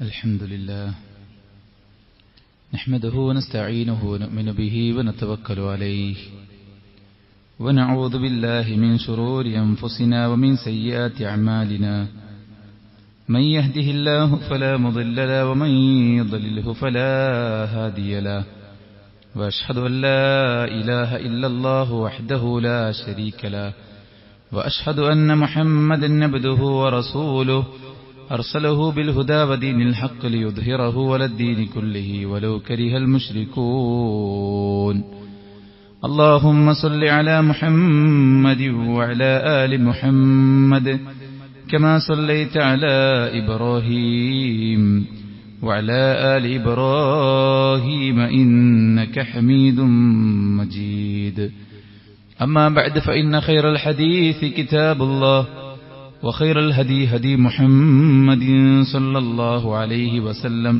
الحمد لله نحمده ونستعينه ونؤمن به ونتوكل عليه ونعوذ بالله من شرور أنفسنا ومن سيئات أعمالنا من يهده الله فلا مضل له ومن يضلله فلا هادي له وأشهد أن لا إله إلا الله وحده لا شريك له وأشهد أن محمدا عبده ورسوله أرسله بالهدى ودين الحق ليظهره على الدين كله ولو كره المشركون اللهم صل على محمد وعلى آل محمد كما صليت على إبراهيم وعلى آل إبراهيم إنك حميد مجيد أما بعد فإن خير الحديث كتاب الله وخير الهدي هدي محمد صلى الله عليه وسلم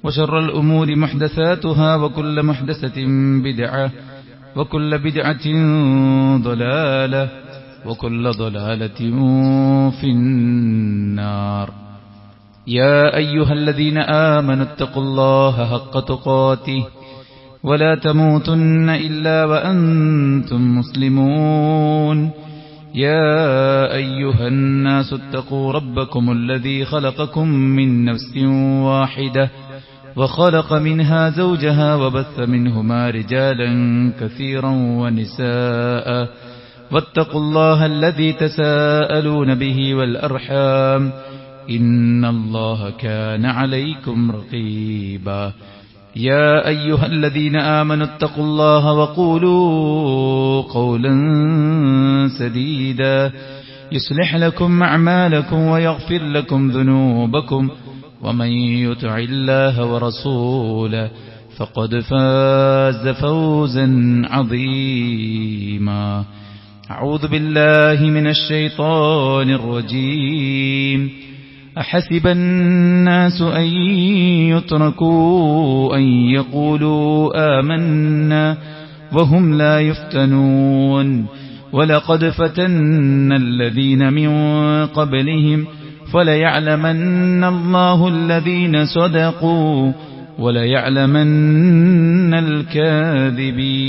وشر الأمور محدثاتها وكل محدثة بدعة وكل بدعة ضلالة وكل ضلالة في النار يا أيها الذين آمنوا اتقوا الله حق تقاته ولا تموتن إلا وأنتم مسلمون يا أيها الناس اتقوا ربكم الذي خلقكم من نفس واحدة وخلق منها زوجها وبث منهما رجالا كثيرا ونساء واتقوا الله الذي تساءلون به والأرحام إن الله كان عليكم رقيبا يا أيها الذين آمنوا اتقوا الله وقولوا قولا سديدا يصلح لكم أعمالكم ويغفر لكم ذنوبكم ومن يطع الله ورسوله فقد فاز فوزا عظيما أعوذ بالله من الشيطان الرجيم أحسب الناس أن يتركوا أن يقولوا آمنا وهم لا يفتنون ولقد فتنا الذين من قبلهم فليعلمن الله الذين صدقوا وليعلمن الكاذبين.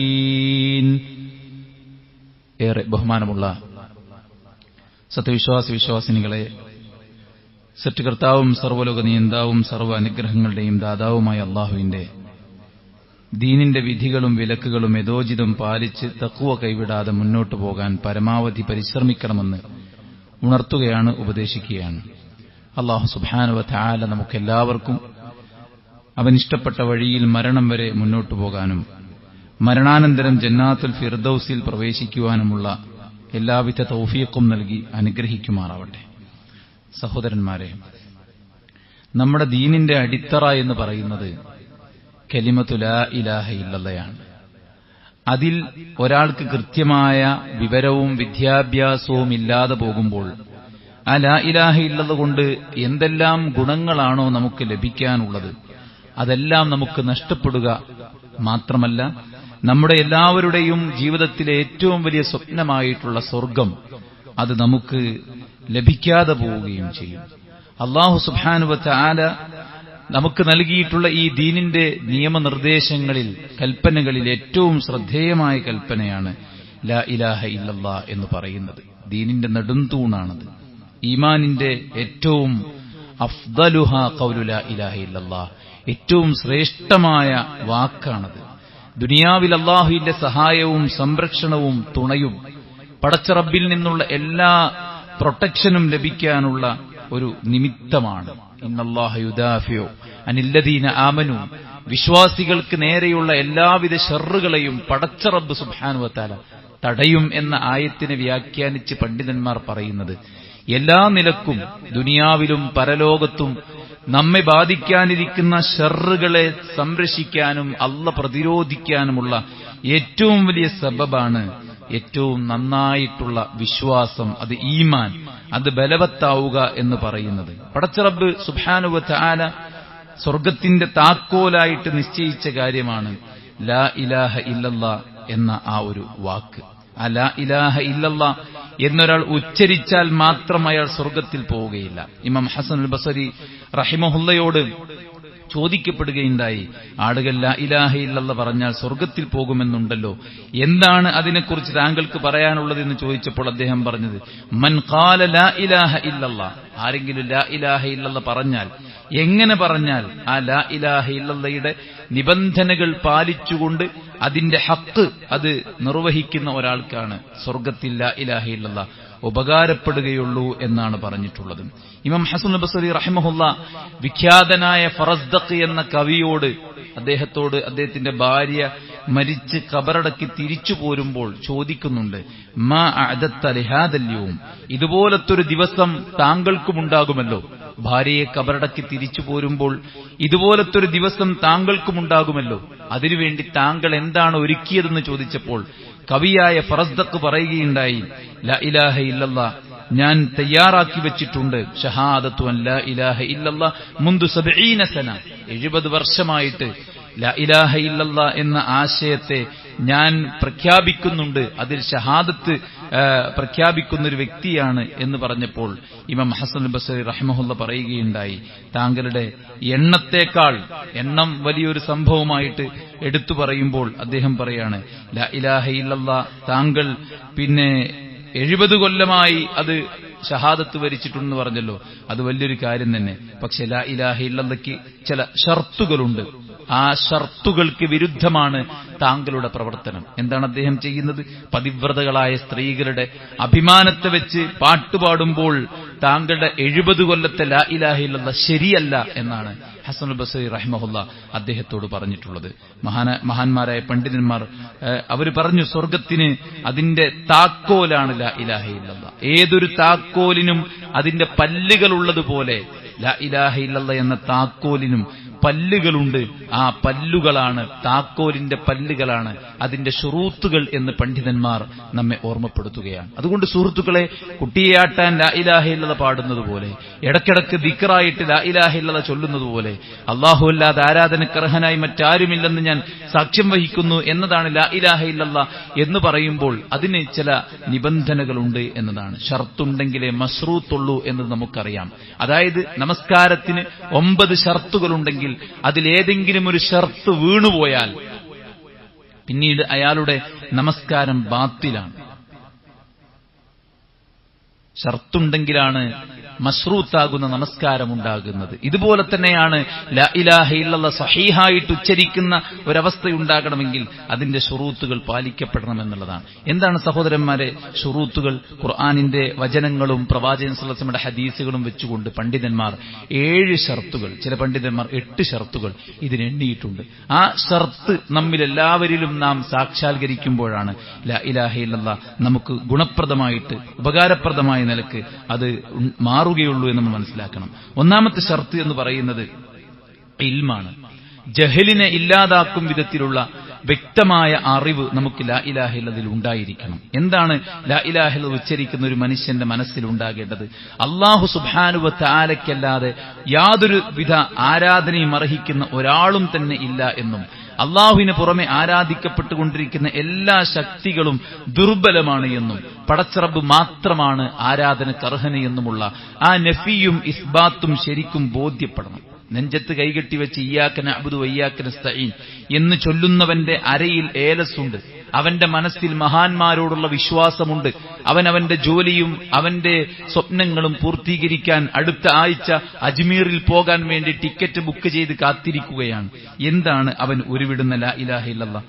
ഏറെ ബഹുമാനമുള്ള സത്യവിശ്വാസിനികളെ, സൃഷ്ടികർത്താവും സർവ്വലോക നിയന്താവും സർവ്വ അനുഗ്രഹങ്ങളുടെയും ദാതാവുമായ അല്ലാഹുവിന്റെ ദീനിന്റെ വിധികളും വിലക്കുകളും യഥോചിതം പാലിച്ച് തഖ്വ കൈവിടാതെ മുന്നോട്ടു പോകാൻ പരമാവധി പരിശ്രമിക്കണമെന്ന് ഉണർത്തുകയാണ്, ഉപദേശിക്കുകയാണ്. അല്ലാഹു സുബ്ഹാനഹു വ തആല നമുക്കെല്ലാവർക്കും അവനിഷ്ടപ്പെട്ട വഴിയിൽ മരണം വരെ മുന്നോട്ടു പോകാനും മരണാനന്തരം ജന്നാത്തുൽ ഫിർദൗസിൽ പ്രവേശിക്കുവാനുമുള്ള എല്ലാവിധ തൗഫീഖും നൽകി അനുഗ്രഹിക്കുമാറാവട്ടെ. സഹോദരന്മാരെ, നമ്മുടെ ദീനിന്റെ അടിത്തറ എന്ന് പറയുന്നത് കലിമത്തു ലാ ഇലാഹ ഇല്ലല്ലാഹയാണ്. അതിൽ ഒരാൾക്ക് കൃത്യമായ വിവരവും വിദ്യാഭ്യാസവും ഇല്ലാതെ പോകുമ്പോൾ ആ ലാ ഇലാഹ ഇല്ലല്ലാഹ് കൊണ്ട് എന്തെല്ലാം ഗുണങ്ങളാണോ നമുക്ക് ലഭിക്കാനുള്ളത് അതെല്ലാം നമുക്ക് നഷ്ടപ്പെടുക മാത്രമല്ല, നമ്മുടെ എല്ലാവരുടെയും ജീവിതത്തിലെ ഏറ്റവും വലിയ സ്വപ്നമായിട്ടുള്ള സ്വർഗം അത് നമുക്ക് ലഭിക്കാതെ പോവുകയും ചെയ്യും. അല്ലാഹു സുബ്ഹാനഹു വ തആല നമുക്ക് നൽകിയിട്ടുള്ള ഈ ദീനിന്റെ നിയമനിർദ്ദേശങ്ങളിൽ, കൽപ്പനകളിൽ ഏറ്റവും ശ്രദ്ധേയമായ കൽപ്പനയാണ് ലാ ഇലാഹ ഇല്ലല്ലാഹ് എന്ന് പറയുന്നത്. ദീനിന്റെ നെടുംതൂണാണത്. ഈമാനിന്റെ ഏറ്റവും അഫ്ദലുഹാ ഖൗലു ലാ ഇലാഹ ഇല്ലല്ലാഹ്, ഏറ്റവും ശ്രേഷ്ഠമായ വാക്കാണത്. ദുനിയാവിൽ അല്ലാഹുവിന്റെ സഹായവും സംരക്ഷണവും തുണയും പടച്ച റബ്ബിൽ നിന്നുള്ള എല്ലാ പ്രൊട്ടക്ഷനും ലഭിക്കാനുള്ള ഒരു നിമിത്തമാണ്. ഇന്നല്ലാഹ യുദാഫിഉ അനില്ലദീന ആമനു, വിശ്വാസികൾക്ക് നേരെയുള്ള എല്ലാവിധ ശർറുകളെയും പടച്ച റബ്ബ് സുബ്ഹാനഹു വ തആല തടയും എന്ന ആയത്തിനെ വ്യാഖ്യാനിച്ച് പണ്ഡിതന്മാർ പറയുന്നത്, എല്ലാ നിലക്കും ദുനിയാവിലും പരലോകത്തും നമ്മെ ബാധിക്കാനിരിക്കുന്ന ശർറുകളെ സംരക്ഷിക്കാനും അല്ലാഹ് പ്രതിരോധിക്കാനുമുള്ള ഏറ്റവും വലിയ സബബാണ് ഏറ്റവും നന്നായിട്ടുള്ള വിശ്വാസം, അത് ഈമാൻ, അത് ബലവത്താവുക എന്ന് പറയുന്നത്. പടച്ച റബ്ബ് സുബ്ഹാനഹു വ തആല സ്വർഗത്തിന്റെ താക്കോലായിട്ട് നിശ്ചയിച്ച കാര്യമാണ് ലാ ഇലാഹ ഇല്ലല്ലാഹ് എന്ന ആ ഒരു വാക്ക്. ആ ലാ ഇലാഹ ഇല്ലല്ലാഹ് എന്നൊരാൾ ഉച്ചരിച്ചാൽ മാത്രം അയാൾ സ്വർഗത്തിൽ പോവുകയില്ല. ഇമാം ഹസൻ അൽ ബസരി റഹിമഹുല്ലയോട് ചോദിക്കപ്പെടുകയുണ്ടായി, ആളുകൾ ലാ ഇലാഹ ഇല്ലല്ലാഹ് പറഞ്ഞാൽ സ്വർഗത്തിൽ പോകുമെന്നുണ്ടല്ലോ, എന്താണ് അതിനെക്കുറിച്ച് താങ്കൾക്ക് പറയാനുള്ളതെന്ന് ചോദിച്ചപ്പോൾ അദ്ദേഹം പറഞ്ഞത്, മൻ ഖാല ലാ ഇലാഹ ഇല്ലല്ലാഹ്, ആരെങ്കിലും ലാ ഇലാഹ ഇല്ലല്ലാഹ് പറഞ്ഞാൽ, എങ്ങനെ പറഞ്ഞാൽ ആ ലാ ഇലാഹ ഇല്ലല്ലാഹയുടെ നിബന്ധനകൾ പാലിച്ചുകൊണ്ട് അതിന്റെ ഹക്ക് അത് നിർവഹിക്കുന്ന ഒരാൾക്കാണ് സ്വർഗത്തിൽ ലാ ഇലാഹ ഇല്ലല്ലാഹ് ഉപകാരപ്പെടുകയുള്ളൂ എന്നാണ് പറഞ്ഞിട്ടുള്ളത്. ഇമാം ഹസൻ ബസരി റഹിമഹുല്ല വിഖ്യാതനായ ഫറസ്ദഖ് എന്ന കവിയോട് അദ്ദേഹത്തിന്റെ ഭാര്യ മരിച്ച് ഖബറടക്കി തിരിച്ചു പോരുമ്പോൾ ചോദിക്കുന്നുണ്ട്, മാ അഅദത്ത ലിഹാദൽ യൗം, ഇതുപോലത്തൊരു ദിവസം താങ്കൾക്കുമുണ്ടാകുമല്ലോ. ഭാര്യയെ ഖബറടക്കി തിരിച്ചു പോരുമ്പോൾ ഇതുപോലത്തൊരു ദിവസം താങ്കൾക്കുമുണ്ടാകുമല്ലോ, അതിനുവേണ്ടി താങ്കൾ എന്താണ് ഒരുക്കിയതെന്ന് ചോദിച്ചപ്പോൾ കവിയായ ഫറസ്ദഖ് പറയുകയുണ്ടായി, ലാ ഇലാഹ ഇല്ലല്ലാഹ് ഞാൻ തയ്യാറാക്കി വെച്ചിട്ടുണ്ട്, ഷഹാദത്തു അൻ ലാ ഇലാഹ ഇല്ലല്ലാഹ് മുൻദു 70 സന, 70 വർഷമായിട്ട് ലാ ഇലാഹ ഇല്ലല്ലാഹ് എന്ന ആശയത്തെ ഞാൻ പ്രഖ്യാപിക്കുന്നുണ്ട്, അതിൽ ഷഹാദത്ത് പ്രഖ്യാപിക്കുന്നൊരു വ്യക്തിയാണ് എന്ന് പറഞ്ഞപ്പോൾ ഇമാം ഹസൻ ബസരി റഹിമഹുല്ല പറയുകയുണ്ടായി, താങ്കളുടെ എണ്ണത്തേക്കാൾ, എണ്ണം വലിയൊരു സംഭവമായിട്ട് എടുത്തു പറയുമ്പോൾ അദ്ദേഹം പറയാണ്, ലാ ഇലാഹ ഇല്ലല്ലാഹ് താങ്കൾ പിന്നെ 70 കൊല്ലമായി അത് ഷഹാദത്ത് വരിച്ചിട്ടുണ്ടെന്ന് പറഞ്ഞല്ലോ, അത് വലിയൊരു കാര്യം തന്നെ. പക്ഷെ ലാ ഇലാഹ ഇല്ലല്ലാഹ്ക്ക് ചില ഷർത്തുകളുണ്ട്, ആ ഷർത്തുകൾക്ക് വിരുദ്ധമാണ് താങ്കളുടെ പ്രവർത്തനം. എന്താണ് അദ്ദേഹം ചെയ്യുന്നത്? പതിവ്രതകളായ സ്ത്രീകളുടെ അഭിമാനത്തെ വെച്ച് പാട്ടുപാടുമ്പോൾ താങ്കളുടെ 70 കൊല്ലത്തെ ലാ ഇലാഹ ഇല്ലല്ലാഹ് ശരിയല്ല എന്നാണ് ഹസൻ ബസരി റഹിമഹുല്ല അദ്ദേഹത്തോട് പറഞ്ഞിട്ടുള്ളത്. മഹാന്മാരായ പണ്ഡിതന്മാർ അവർ പറഞ്ഞു, സ്വർഗത്തിന് അതിന്റെ താക്കോലാണ് ലാ ഇലാഹ ഇല്ലല്ലാഹ്. ഏതൊരു താക്കോലിനും അതിന്റെ പല്ലുകളുള്ളതുപോലെ ലാ ഇലാഹ ഇല്ലല്ലാഹ് എന്ന താക്കോലിനും പല്ലുകളുണ്ട്. ആ പല്ലുകളാണ്, താക്കോലിന്റെ പല്ലുകളാണ് അതിന്റെ ശുറൂത്തുകൾ എന്ന് പണ്ഡിതന്മാർ നമ്മെ ഓർമ്മപ്പെടുത്തുകയാണ്. അതുകൊണ്ട് സുഹൃത്തുക്കളെ, കുട്ടിയാട്ടാൻ ലാ ഇലാഹ ഇല്ലല്ലാഹ് പാടുന്നത് പോലെ, ഇടയ്ക്കിടയ്ക്ക് ദിക്റായിട്ട് ലാ ഇലാഹ ഇല്ലല്ലാഹ് ചൊല്ലുന്നത് പോലെ, അല്ലാഹു അല്ലാതെ ആരാധനയ്ക്ക് അർഹനായി മറ്റാരുമില്ലെന്ന് ഞാൻ സാക്ഷ്യം വഹിക്കുന്നു എന്നതാണ് ലാ ഇലാഹ ഇല്ലല്ലാഹ് എന്ന് പറയുമ്പോൾ അതിന് ചില നിബന്ധനകളുണ്ട് എന്നതാണ്. ഷർത്തുണ്ടെങ്കിലേ മശ്റൂത്തുള്ളൂ എന്ന് നമുക്കറിയാം. അതായത് നമസ്കാരത്തിന് 9 ഷർത്തുകളുണ്ടെങ്കിൽ അതിലേതെങ്കിലും ഒരു ഷർത്ത് വീണുപോയാൽ പിന്നീട് അയാളുടെ നമസ്കാരം ബാത്തിലാണ്. ഷർത്തുണ്ടെങ്കിലാണ് മശ്റൂത്താകുന്ന നമസ്കാരം ഉണ്ടാകുന്നത്. ഇതുപോലെ തന്നെയാണ് ലാ ഇലാഹ ഇല്ലല്ലാഹ് സഹീഹായിട്ട് ഉച്ചരിക്കുന്ന ഒരവസ്ഥയുണ്ടാകണമെങ്കിൽ അതിന്റെ ശുറൂത്തുകൾ പാലിക്കപ്പെടണമെന്നുള്ളതാണ്. എന്താണ് സഹോദരന്മാരെ ശുറൂത്തുകൾ? ഖുർആനിന്റെ വചനങ്ങളും പ്രവാചകൻ സ്വല്ലല്ലാഹു അലൈഹി വസല്ലമയുടെ ഹദീസുകളും വെച്ചുകൊണ്ട് പണ്ഡിതന്മാർ 7 ഷർത്തുകൾ, ചില പണ്ഡിതന്മാർ 8 ഷർത്തുകൾ ഇതിനെണ്ണിയിട്ടുണ്ട്. ആ ഷർത്ത് നമ്മിലെല്ലാവരിലും നാം സാക്ഷാത്കരിക്കുമ്പോഴാണ് ലാ ഇലാഹ ഇല്ലല്ലാഹ് നമുക്ക് ഗുണപ്രദമായിട്ട് ഉപകാരപ്രദമായ നിലക്ക് അത് മാറുകയുള്ളൂ എന്ന് നമ്മൾ മനസ്സിലാക്കണം. ഒന്നാമത്തെ ഷർത്ത് എന്ന് പറയുന്നത് ഇൽമാണ്. ജഹലിനെ ഇല്ലാതാക്കും വിധത്തിലുള്ള വ്യക്തമായ അറിവ് നമുക്ക് ലാ ഇലാഹ ഇല്ലല്ലാഹിൽ ഉണ്ടായിരിക്കണം. എന്താണ് ലാ ഇലാഹ ഇല്ലല്ലാഹ് ഉച്ചരിക്കുന്ന ഒരു മനുഷ്യന്റെ മനസ്സിൽ ഉണ്ടാകേണ്ടത്? അല്ലാഹു സുബ്ഹാനഹു വ തആലയ്ക്കല്ലാതെ യാതൊരു വിധ ആരാധനയും അർഹിക്കുന്ന ഒരാളും തന്നെ ഇല്ല എന്നും അള്ളാഹുവിന് പുറമെ ആരാധിക്കപ്പെട്ടുകൊണ്ടിരിക്കുന്ന എല്ലാ ശക്തികളും ദുർബലമാണ് എന്നും പടച്ചറബ് മാത്രമാണ് ആരാധനക്ക് അർഹനയെന്നുമുള്ള ആ നഫിയും ഇസ്ബാത്തും ശരിക്കും ബോധ്യപ്പെടണം. നെഞ്ചത്ത് കൈകെട്ടിവെച്ച് ഇയ്യാക നഅ്ബുദു വഇയ്യാക നസ്തഈൻ എന്ന് ചൊല്ലുന്നവന്റെ അരയിൽ ഏലസുണ്ട്. അവന്റെ മനസ്സിൽ മഹാന്മാരോടുള്ള വിശ്വാസമുണ്ട്. അവന്റെ ജോലിയും അവന്റെ സ്വപ്നങ്ങളും പൂർത്തീകരിക്കാൻ അടുത്ത ആഴ്ച അജ്മീറിൽ പോകാൻ വേണ്ടി ടിക്കറ്റ് ബുക്ക് ചെയ്ത് കാത്തിരിക്കുകയാണ്. എന്താണ് അവൻ ഉരുവിടുന്ന ലാ ഇലാഹ ഇല്ലല്ലാഹ്?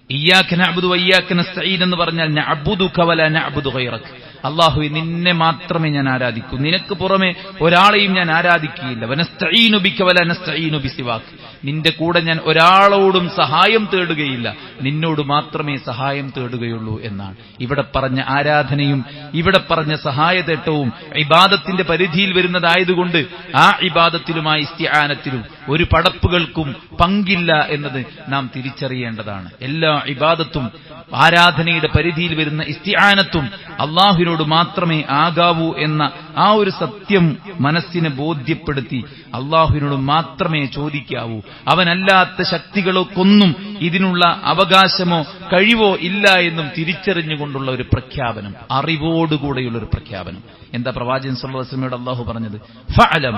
ഇയ്യാക നഅ്ബുദു വഇയ്യാക നസ്തഈൻ എന്ന് പറഞ്ഞാൽ നഅ്ബുദുക വലാ നഅ്ബുദു ഗൈറക, അല്ലാഹുവേ നിന്നെ മാത്രമേ ഞാൻ ആരാധിക്കൂ, നിനക്ക് പുറമെ ഒരാളെയും ഞാൻ ആരാധിക്കുകയില്ല. വനസ്തഈനു ബിക വലാ നസ്തഈനു ബിസിവാക, നിന്റെ കൂടെ ഞാൻ ഒരാളോടും സഹായം തേടുകയില്ല, നിന്നോട് മാത്രമേ സഹായം തേടുകയുള്ളൂ എന്നാണ്. ഇവിടെ പറഞ്ഞ ആരാധനയും ഇവിടെ പറഞ്ഞ സഹായതേട്ടവും ഇബാദത്തിന്റെ പരിധിയിൽ വരുന്നതായതുകൊണ്ട് ആ ഇബാദത്തിലുമായി ഇസ്തിആനത്തിലും ഒരു പടപ്പുകൾക്കും പങ്കില്ല എന്നത് നാം തിരിച്ചറിയേണ്ടതാണ്. എല്ലാ ഇബാദത്തും ആരാധനയുടെ പരിധിയിൽ വരുന്ന ഇസ്തിആനത്തും അള്ളാഹുവിനോട് മാത്രമേ ആകാവൂ എന്ന ആ ഒരു സത്യം മനസ്സിനെ ബോധ്യപ്പെടുത്തി അള്ളാഹുവിനോട് മാത്രമേ ചോദിക്കാവൂ, അവനല്ലാത്ത ശക്തികൾക്കൊന്നും ഇതിനുള്ള അവകാശമോ കഴിവോ ഇല്ല എന്നും തിരിച്ചറിഞ്ഞുകൊണ്ടുള്ള ഒരു പ്രഖ്യാപനം, അറിവോടുകൂടെയുള്ള ഒരു പ്രഖ്യാപനം. എന്താ പ്രവാചകൻ സല്ലല്ലാഹു അലൈഹി വസല്ലമയോട് അള്ളാഹു പറഞ്ഞത്? ഫഅലം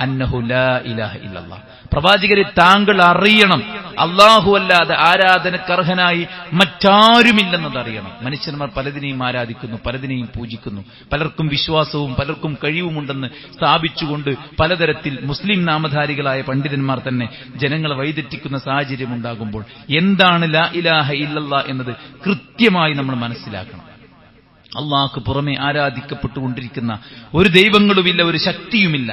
അന്നഹു ലാ ഇലാഹ ഇല്ലല്ലാഹ്. പ്രവാചകരെ, താങ്കൾ അറിയണം അള്ളാഹു അല്ലാതെ ആരാധനക്കർഹനായി മറ്റാരുമില്ലെന്നത് അറിയണം. മനുഷ്യന്മാർ പലതിനെയും ആരാധിക്കുന്നു, പലതിനെയും പൂജിക്കുന്നു, പലർക്കും വിശ്വാസവും പലർക്കും കഴിവുമുണ്ടെന്ന് സ്ഥാപിച്ചുകൊണ്ട് പലതരത്തിൽ മുസ്ലിം നാമധാരികളായ പണ്ഡിതന്മാർ തന്നെ ജനങ്ങളെ വഴിതെറ്റിക്കുന്ന സാഹചര്യം ഉണ്ടാകുമ്പോൾ എന്താണ് ലാ ഇലാഹ ഇല്ലല്ലാഹ് എന്നത് കൃത്യമായി നമ്മൾ മനസ്സിലാക്കണം. അള്ളാഹ്ക്ക് പുറമെ ആരാധിക്കപ്പെട്ടുകൊണ്ടിരിക്കുന്ന ഒരു ദൈവങ്ങളുമില്ല, ഒരു ശക്തിയുമില്ല.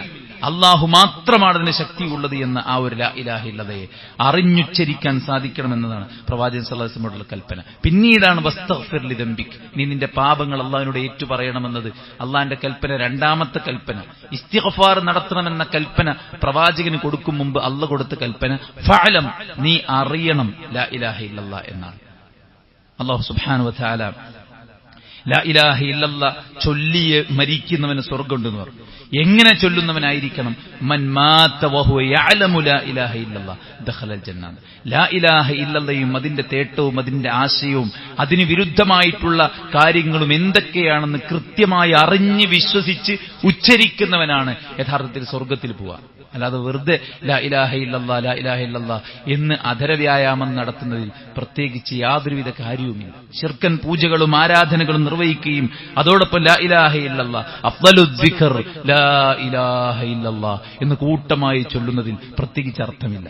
അള്ളാഹു മാത്രമാണ് അതിന് ശക്തിയുള്ളത് എന്ന ആ ഒരു ലാ ഇലാഹ ഇല്ലല്ലയെ അറിഞ്ഞുച്ചരിക്കാൻ സാധിക്കണമെന്നതാണ് പ്രവാചകൻ സല്ലല്ലാഹു അലൈഹി വസല്ലമയുടെ കൽപ്പന. പിന്നീടാണ് വസ്തഗ്ഫിർ ലിദംബിക്, നീ നിന്റെ പാപങ്ങൾ അള്ളാഹുവിനോട് ഏറ്റുപറയണമെന്നത് അള്ളാഹിന്റെ കൽപ്പന. രണ്ടാമത്തെ കൽപ്പന ഇസ്തിഗ്ഫാർ നടത്തണമെന്ന കൽപ്പന പ്രവാചകന് കൊടുക്കും മുമ്പ് അള്ളാഹ് കൊടുത്ത കൽപ്പന ഫഅലം, നീ അറിയണം ലാ ഇലാഹ ഇല്ലല്ലാഹ് എന്നാണ്. അള്ളാഹു സുബ്ഹാനഹു വ തആല ലാ ഇലാഹ ഇല്ലല്ലാഹ് ചൊല്ലിയ മരിക്കുന്നവന് സ്വർഗ്ഗമുണ്ടെന്ന് പറഞ്ഞു. എങ്ങനെ ചൊല്ലുന്നവനായിരിക്കണം? മൻ മാത വഹുവ യഅലമു ലാ ഇലാഹ ഇല്ലല്ലാഹ് ദഖലൽ ജന്ന. ലാ ഇലാഹ ഇല്ലല്ലയും അതിന്റെ തേട്ടവും അതിന്റെ ആശയവും അതിന് വിരുദ്ധമായിട്ടുള്ള കാര്യങ്ങളും എന്തൊക്കെയാണെന്ന് കൃത്യമായി അറിഞ്ഞ് വിശ്വസിച്ച് ഉച്ചരിക്കുന്നവനാണ് യഥാർത്ഥത്തിൽ സ്വർഗ്ഗത്തിൽ പോവുക. അല്ലാതെ വെറുതെ ലാ ഇലാഹ ഇല്ലല്ലാഹ് ലാ ഇലാഹ ഇല്ലല്ലാഹ് എന്ന് അധരവ്യായാമം നടത്തുന്നതിൽ പ്രത്യേകിച്ച് യാതൊരുവിധ കാര്യവുമില്ല. ശിർക്കൻ പൂജകളും ആരാധനകളും നിർവഹിക്കുകയും അതോടൊപ്പം ലാ ഇലാഹ ഇല്ലല്ലാഹ് അഫ്ളലുദ് ദിക്ർ ലാ ഇലാഹ ഇല്ലല്ലാഹ് എന്ന് കൂട്ടമായി ചൊല്ലുന്നതിൽ പ്രത്യേകിച്ച് അർത്ഥമില്ല.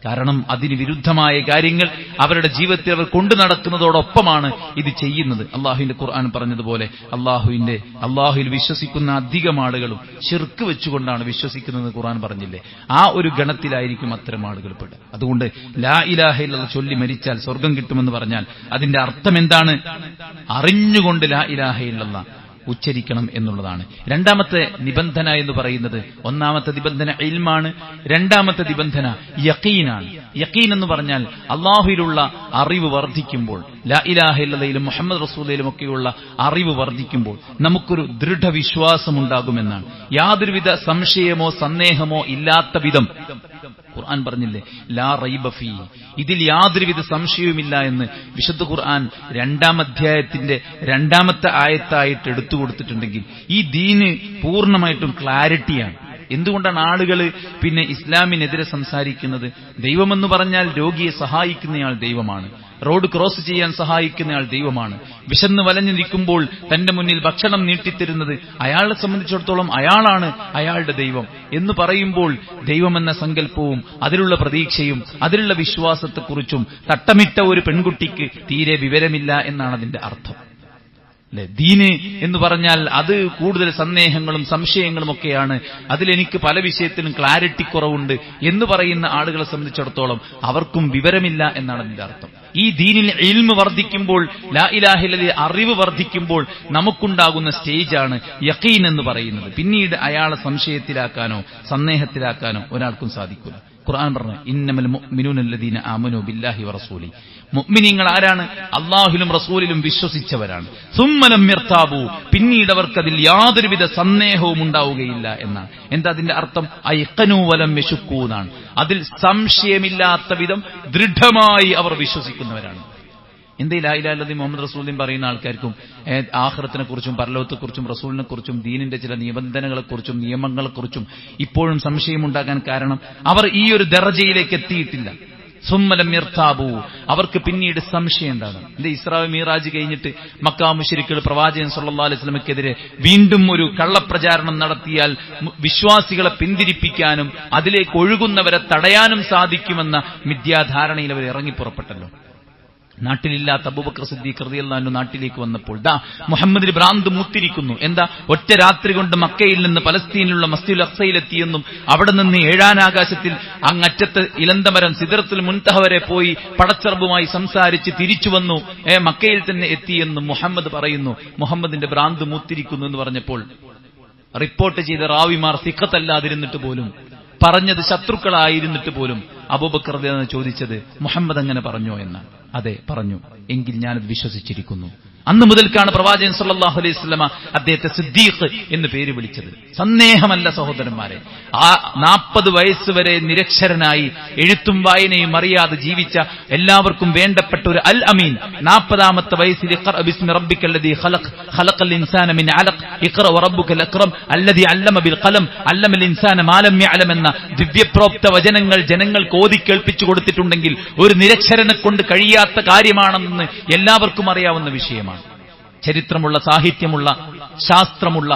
കാരണം അതിന് വിരുദ്ധമായ കാര്യങ്ങൾ അവരുടെ ജീവിതത്തിൽ അവർ കൊണ്ടു നടക്കുന്നതോടൊപ്പമാണ് ഇത് ചെയ്യുന്നത്. അള്ളാഹുവിന്റെ ഖുർആൻ പറഞ്ഞതുപോലെ അള്ളാഹുവിൽ വിശ്വസിക്കുന്ന അധികം ആളുകളും ശിർക്ക് വെച്ചുകൊണ്ടാണ് വിശ്വസിക്കുന്നതെന്ന് ഖുർആൻ പറഞ്ഞില്ലേ? ആ ഒരു ഗണത്തിലായിരിക്കും അത്തരം ആളുകൾ പെടുക. അതുകൊണ്ട് ലാ ഇലാഹ ഇല്ലല്ലാഹ് ചൊല്ലി മരിച്ചാൽ സ്വർഗം കിട്ടുമെന്ന് പറഞ്ഞാൽ അതിന്റെ അർത്ഥം എന്താണ്? അറിഞ്ഞുകൊണ്ട് ലാ ഇലാഹ ഇല്ലല്ലാഹ് ഉച്ചരിക്കണം എന്നുള്ളതാണ്. രണ്ടാമത്തെ നിബന്ധന എന്ന് പറയുന്നത്, ഒന്നാമത്തെ നിബന്ധന ഇൽമാണ്, രണ്ടാമത്തെ നിബന്ധന യഖീനാണ്. യഖീൻ എന്ന് പറഞ്ഞാൽ അള്ളാഹുവിലുള്ള അറിവ് വർദ്ധിക്കുമ്പോൾ, ലാ ഇലാഹ ഇല്ലല്ലയിലും മുഹമ്മദ് റസൂലിലും ഒക്കെയുള്ള അറിവ് വർദ്ധിക്കുമ്പോൾ നമുക്കൊരു ദൃഢവിശ്വാസമുണ്ടാകുമെന്നാണ്. യാതൊരുവിധ സംശയമോ സന്ദേഹമോ ഇല്ലാത്ത വിധം ഖുർആൻ പറഞ്ഞില്ലേ, ലാ റൈബ ഫീ, ഇതിൽ യാതൊരുവിധ സംശയവുമില്ല എന്ന് വിശുദ്ധ ഖുർആൻ 2-ാം അധ്യായത്തിന്റെ 2-ാമത്തെ ആയത്തായിട്ട് എടുത്തു കൊടുത്തിട്ടുണ്ടെങ്കിൽ ഈ ദീന് പൂർണ്ണമായിട്ടും ക്ലാരിറ്റിയാണ്. എന്തുകൊണ്ടാണ് ആളുകൾ പിന്നെ ഇസ്ലാമിനെതിരെ സംസാരിക്കുന്നത്? ദൈവമെന്ന് പറഞ്ഞാൽ രോഗിയെ സഹായിക്കുന്നയാൾ ദൈവമാണ്, റോഡ് ക്രോസ് ചെയ്യാൻ സഹായിക്കുന്നയാൾ ദൈവമാണ്, വിശന്ന് വലഞ്ഞു നിൽക്കുമ്പോൾ തന്റെ മുന്നിൽ ഭക്ഷണം നീട്ടിത്തരുന്നത് അയാളെ സംബന്ധിച്ചിടത്തോളം അയാളാണ് അയാളുടെ ദൈവം എന്ന് പറയുമ്പോൾ ദൈവമെന്ന സങ്കല്പവും അതിലുള്ള പ്രതീക്ഷയും അതിലുള്ള വിശ്വാസത്തെക്കുറിച്ചും തട്ടമിട്ട ഒരു പെൺകുട്ടിക്ക് തീരെ വിവരമില്ല എന്നാണ് അതിന്റെ അർത്ഥം. അല്ലെ, ദീന് എന്ന് പറഞ്ഞാൽ അത് കൂടുതൽ സന്ദേഹങ്ങളും സംശയങ്ങളും ഒക്കെയാണ്, അതിലെനിക്ക് പല വിഷയത്തിലും ക്ലാരിറ്റി കുറവുണ്ട് എന്ന് പറയുന്ന ആളുകളെ സംബന്ധിച്ചിടത്തോളം അവർക്കും വിവരമില്ല എന്നാണ് അതിന്റെ അർത്ഥം. ഈ ദീനിൽ ഇൽമ് വർദ്ധിക്കുമ്പോൾ, ലാ ഇലാഹ ഇല്ലല്ലാഹ് അറിവ് വർദ്ധിക്കുമ്പോൾ നമുക്കുണ്ടാകുന്ന സ്റ്റേജാണ് യഖീൻ എന്ന് പറയുന്നത്. പിന്നീട് അയാളെ സംശയത്തിലാക്കാനോ സന്ദേഹത്തിലാക്കാനോ ഒരാൾക്കും സാധിക്കില്ല. ഖുർആൻ പറഞ്ഞു, ഇന്നമൽ മുഅ്മിനൂന അല്ലദീന ആമനൂ ബില്ലാഹി വറസൂലി. മുഅ്മിനീങ്ങൾ ആരാണ്? അല്ലാഹുവിലും റസൂലിലും വിശ്വസിച്ചവരാണ്. സുമ്മ ലം യർതാബു, പിന്നീട് അവർക്കതിൽ യാതൊരുവിധ സന്ദേഹവും ഉണ്ടാവുകയില്ല എന്നാണ്. എന്താ അതിന്റെ അർത്ഥം? അയ്ഖനൂ വലം യശുക്കൂ എന്നാണ്. അതിൽ സംശയമില്ലാത്ത വിധം ദൃഢമായി അവർ വിശ്വസിക്കുന്നവരാണ്. എന്തേ ലാ ഇലാഹ ഇല്ലല്ലാഹ് മുഹമ്മദ് റസൂലും പറയുന്ന ആൾക്കാർക്കും ആഖിറത്തിനെ കുറിച്ചും പരലോകത്തെക്കുറിച്ചും റസൂലിനെ കുറിച്ചും ദീനിന്റെ ചില നിബന്ധനകളെക്കുറിച്ചും നിയമങ്ങളെക്കുറിച്ചും ഇപ്പോഴും സംശയമുണ്ടാകാൻ കാരണം അവർ ഈ ഒരു ദറജയിലേക്ക് എത്തിയിട്ടില്ല. സുമ്മലം യർതാബു, അവർക്ക് പിന്നീട് സംശയം ഉണ്ടാകും. ഇസ്രാ മിറാജ് കഴിഞ്ഞിട്ട് മക്കാ മുശ്രിക്കുകൾ പ്രവാചകൻ സല്ലല്ലാഹു അലൈഹി വസല്ലമക്കെതിരെ വീണ്ടും ഒരു കള്ളപ്രചാരണം നടത്തിയാൽ വിശ്വാസികളെ പിന്തിരിപ്പിക്കാനും അതിലേക്ക് ഒഴുകുന്നവരെ തടയാനും സാധിക്കുമെന്ന മിഥ്യാധാരണയിൽ അവർ ഇറങ്ങിപ്പുറപ്പെട്ടല്ലോ. നാട്ടിലില്ലാത്ത അബൂബക്കർ സിദ്ദീഖ് റളിയല്ലാഹു അൻഹു നാട്ടിലേക്ക് വന്നപ്പോൾ മുഹമ്മദിന് ഭ്രാന്ത് മൂത്തിരിക്കുന്നു. എന്താ? ഒറ്റ രാത്രി കൊണ്ട് മക്കയിൽ നിന്ന് പലസ്തീനിലുള്ള മസ്ജിദുൽ അഖ്സയിലെത്തിയെന്നും അവിടെ നിന്ന് 7-ാം ആകാശത്തിൽ അങ്ങറ്റത്ത് ഇലന്തമരം സിദ്റത്തുൽ മുൻതഹ വരെ പോയി പടച്ചറബുമായി സംസാരിച്ച് തിരിച്ചു വന്നു, മക്കയിൽ തന്നെ എത്തിയെന്നും മുഹമ്മദ് പറയുന്നു. മുഹമ്മദിന്റെ ഭ്രാന്ത് മൂത്തിരിക്കുന്നു എന്ന് പറഞ്ഞപ്പോൾ റിപ്പോർട്ട് ചെയ്ത റാവിമാർ സിഖത്തല്ലാതിരുന്നിട്ട് പോലും, പറഞ്ഞത് ശത്രുക്കളായിരുന്നിട്ട് പോലും അബൂബക്കർ റളിയല്ലാഹു ചോദിച്ചത് മുഹമ്മദ് അങ്ങനെ പറഞ്ഞോ എന്നാണ്. അതെ പറഞ്ഞു. എങ്കിൽ ഞാനത് വിശ്വസിച്ചിരിക്കുന്നു. അന്ന് മുതൽക്കാണ് പ്രവാചകൻ സല്ലല്ലാഹു അലൈഹി വസല്ലമ അദ്ദേഹത്തെ സിദ്ദീഖ് എന്ന് പേര് വിളിച്ചത്. സന്ദേഹമല്ല സഹോദരന്മാരെ, ആ 40 വയസ്സ് വരെ നിരക്ഷരനായി എഴുത്തും വായനയും അറിയാതെ ജീവിച്ച എല്ലാവർക്കും വേണ്ടപ്പെട്ട ഒരു അൽ അമീൻ 40ാമത്തെ വയസ്സിൽ ഇഖ്റ ബിസ്മി റബ്ബിക്കല്ലദീ ഖലഖ് ഖലഖൽ ഇൻസാന മിൻ അലഖ് ഇഖ്റ വറബ്ബുക്കൽ അക്രം അല്ലദീ അല്ലമ ബിൽ ഖലം അല്ലമൽ ഇൻസാന മാ ലം യഅലം എന്ന ദിവ്യപ്രോക്ത വചനങ്ങൾ ജനങ്ങൾക്ക് ഓതി കേൾപ്പിച്ചു കൊടുത്തിട്ടുണ്ടെങ്കിൽ ഒരു നിരക്ഷരനെ കൊണ്ട് കഴിയാത്ത കാര്യമാണെന്ന് എല്ലാവർക്കും അറിയാവുന്ന വിഷയമാണ്. ചരിത്രമുള്ള, സാഹിത്യമുള്ള, ശാസ്ത്രമുള്ള,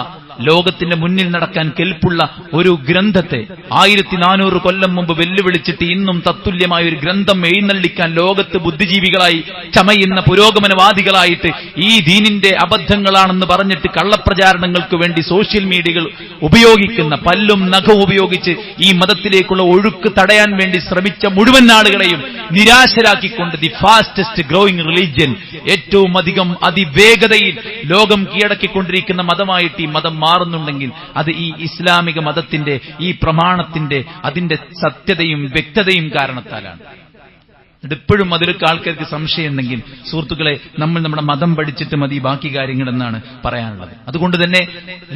ലോകത്തിന്റെ മുന്നിൽ നടക്കാൻ കെൽപ്പുള്ള ഒരു ഗ്രന്ഥത്തെ 1400 കൊല്ലം മുമ്പ് വെല്ലുവിളിച്ചിട്ട് ഇന്നും തത്തുല്യമായ ഒരു ഗ്രന്ഥം എഴുന്നള്ളിക്കാൻ ലോകത്ത് ബുദ്ധിജീവികളായി ചമയുന്ന പുരോഗമനവാദികളായിട്ട് ഈ ദീനിന്റെ അബദ്ധങ്ങളാണെന്ന് പറഞ്ഞിട്ട് കള്ളപ്രചാരണങ്ങൾക്ക് വേണ്ടി സോഷ്യൽ മീഡിയകൾ ഉപയോഗിക്കുന്ന, പല്ലും നഖവും ഉപയോഗിച്ച് ഈ മതത്തിലേക്കുള്ള ഒഴുക്ക് തടയാൻ വേണ്ടി ശ്രമിച്ച മുഴുവൻ ആളുകളെയും നിരാശരാക്കിക്കൊണ്ട് ദി ഫാസ്റ്റസ്റ്റ് ഗ്രോയിങ് റിലീജിയൻ, ഏറ്റവും അധികം അതിവേഗതയിൽ ലോകം കീഴടക്കിക്കൊണ്ടിരിക്കുന്ന മതമായിട്ട് ഈ മതം മാറുന്നുണ്ടെങ്കിൽ അത് ഈ ഇസ്ലാമിക മതത്തിന്റെ, ഈ പ്രമാണത്തിന്റെ, അതിന്റെ സത്യതയും വ്യക്തതയും കാരണത്താലാണ്. ഇപ്പോഴും അതിലൊക്കെ ആൾക്കാർക്ക് സംശയം ഉണ്ടെങ്കിൽ സുഹൃത്തുക്കളെ, നമ്മൾ നമ്മുടെ മതം പഠിച്ചിട്ട് മതി ബാക്കി കാര്യങ്ങളെന്നാണ് പറയാനുള്ളത്. അതുകൊണ്ട് തന്നെ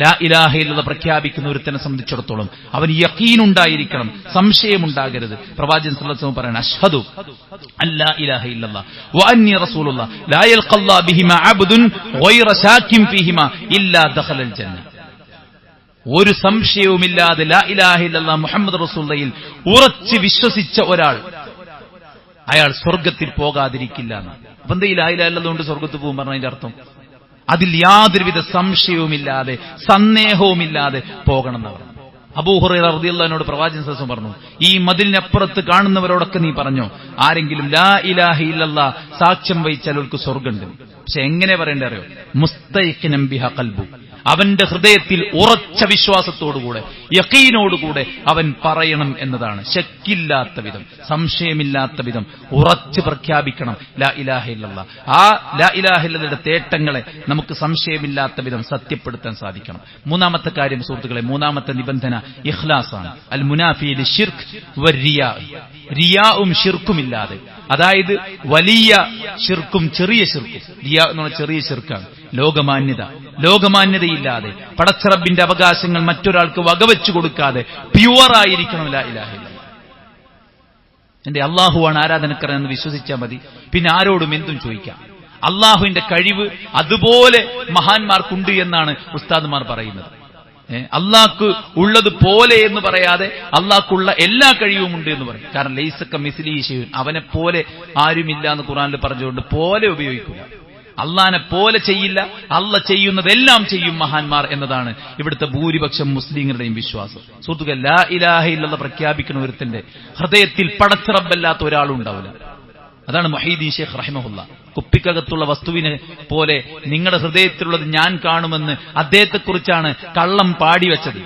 ലാ ഇലാഹ ഇല്ലല്ലാഹ് പ്രഖ്യാപിക്കുന്ന ഒരുത്തനെ സംബന്ധിച്ചിടത്തോളം അവൻ യഖീനുണ്ടായിരിക്കണം, സംശയമുണ്ടാകരുത്. പ്രവാചകൻ സല്ലല്ലാഹു അലൈഹി വസല്ലം പറയാണ്, അഷ്ഹദു അല്ലാ ഇലാഹ ഇല്ലല്ലാഹ് വ അന്നി റസൂലുള്ളാഹ് ലാ യൽഖല്ലാ ബിഹിമാ അബ്ദുൻ ഗൈറ ശാക്കിൻ ഫീഹിമാ ഇല്ലാ ദഖലൽ ജന്ന. ഒരു സംശയവുമില്ലാതെ ലാ ഇലാഹ ഇല്ലല്ലാഹ് മുഹമ്മദ് റസൂലുള്ളാഹിൽ ഉറച്ചു വിശ്വസിച്ച ഒരാൾ അയാൾ സ്വർഗത്തിൽ പോകാതിരിക്കില്ല എന്ന്. അപ്പൊ എന്താ ഈ ലാ ഇലാഹ ഇല്ലല്ലാഹ് കൊണ്ട് സ്വർഗത്തിൽ പോകും പറഞ്ഞതിന്റെ അർത്ഥം? അതിൽ യാതൊരുവിധ സംശയവുമില്ലാതെ സന്ദേഹവുമില്ലാതെ പോകണം എന്ന് പറഞ്ഞു. അബൂ ഹുറൈറ റളിയല്ലാഹു അൻഹു പ്രവാചകൻ സല്ലല്ലാഹു അലൈഹി വസല്ലം പറഞ്ഞു, ഈ മതിലിനപ്പുറത്ത് കാണുന്നവരോടൊക്കെ നീ പറഞ്ഞോ, ആരെങ്കിലും ലാ ഇലാഹ ഇല്ലല്ലാഹ് സാക്ഷ്യം വഹിച്ചാൽ അവർക്ക് സ്വർഗ്ഗമുണ്ട്. പക്ഷെ എങ്ങനെ പറയേണ്ടത് അറിയോ? മുസ്തൈഖിനം ബിഹാ ഖൽബു, അവന്റെ ഹൃദയത്തിൽ ഉറച്ച വിശ്വാസത്തോടുകൂടെ, യഖീനോടുകൂടെ അവൻ പറയണം എന്നതാണ്. ശക്കില്ലാത്ത വിധം, സംശയമില്ലാത്ത വിധം ഉറച്ച് പ്രഖ്യാപിക്കണം ലാ ഇലാഹ ഇല്ലല്ലാഹ്. ആ ലാ ഇലാഹ ഇല്ലല്ലാഹയുടെ തേട്ടങ്ങളെ നമുക്ക് സംശയമില്ലാത്ത വിധം സത്യപ്പെടുത്താൻ സാധിക്കണം. മൂന്നാമത്തെ കാര്യം സുഹൃത്തുക്കളെ, മൂന്നാമത്തെ നിബന്ധന ഇഖ്ലാസാണ്. അൽ മുനാഫി ലിശ്ശിർക്ക് വരിയാ, റിയാഉം ശിർക്കുമില്ലാതെ, അതായത് വലിയ ശിർക്കും ചെറിയ ശിർക്കും. റിയാ എന്ന് പറഞ്ഞാൽ ചെറിയ ശിർക്കാണ്. ലോകമാന്യതയില്ലാതെ, പടച്ചറബിന്റെ അവകാശങ്ങൾ മറ്റൊരാൾക്ക് വകവെച്ചു കൊടുക്കാതെ പ്യുവറായിരിക്കണം ലാ ഇലാഹ ഇല്ലല്ലാഹ്. എന്റെ അള്ളാഹുവാണ് ആരാധനക്കാരനെന്ന് വിശ്വസിച്ചാൽ മതി, പിന്നെ ആരോടും എന്തും ചോദിക്കാം. അള്ളാഹുവിന്റെ കഴിവ് അതുപോലെ മഹാന്മാർക്കുണ്ട് എന്നാണ് ഉസ്താദുമാർ പറയുന്നത്. അള്ളാഹ്ക്ക് ഉള്ളത് പോലെ എന്ന് പറയാതെ അള്ളാഹ്ക്കുള്ള എല്ലാ കഴിവും ഉണ്ട് എന്ന് പറയും. കാരണം ലൈസക മിസ്ലിഹി ശൈഉൻ, അവനെ പോലെ ആരുമില്ല എന്ന് ഖുർആനിൽ പറഞ്ഞുകൊണ്ട് പോലെ ഉപയോഗിക്കുക. അള്ളാനെ പോലെ ചെയ്യില്ല, അള്ള ചെയ്യുന്നതെല്ലാം ചെയ്യും മഹാന്മാർ എന്നതാണ് ഇവിടുത്തെ ഭൂരിപക്ഷം മുസ്ലിങ്ങളുടെയും വിശ്വാസം. സുഹൃത്തുക്കൾ, ലാ ഇലാഹ ഇല്ലല്ലാഹ് പ്രഖ്യാപിക്കുന്ന ഒരുത്തന്റെ ഹൃദയത്തിൽ പടച്ചിറബല്ലാത്ത ഒരാളും ഉണ്ടാവില്ല. അതാണ് മുഹീദ്ദീൻ ഷേഖ് റഹിമഹുല്ല. കുപ്പിക്കകത്തുള്ള വസ്തുവിനെ പോലെ നിങ്ങളുടെ ഹൃദയത്തിലുള്ളത് ഞാൻ കാണുമെന്ന് അദ്ദേഹത്തെക്കുറിച്ചാണ് കള്ളം പാടിവെച്ചത്.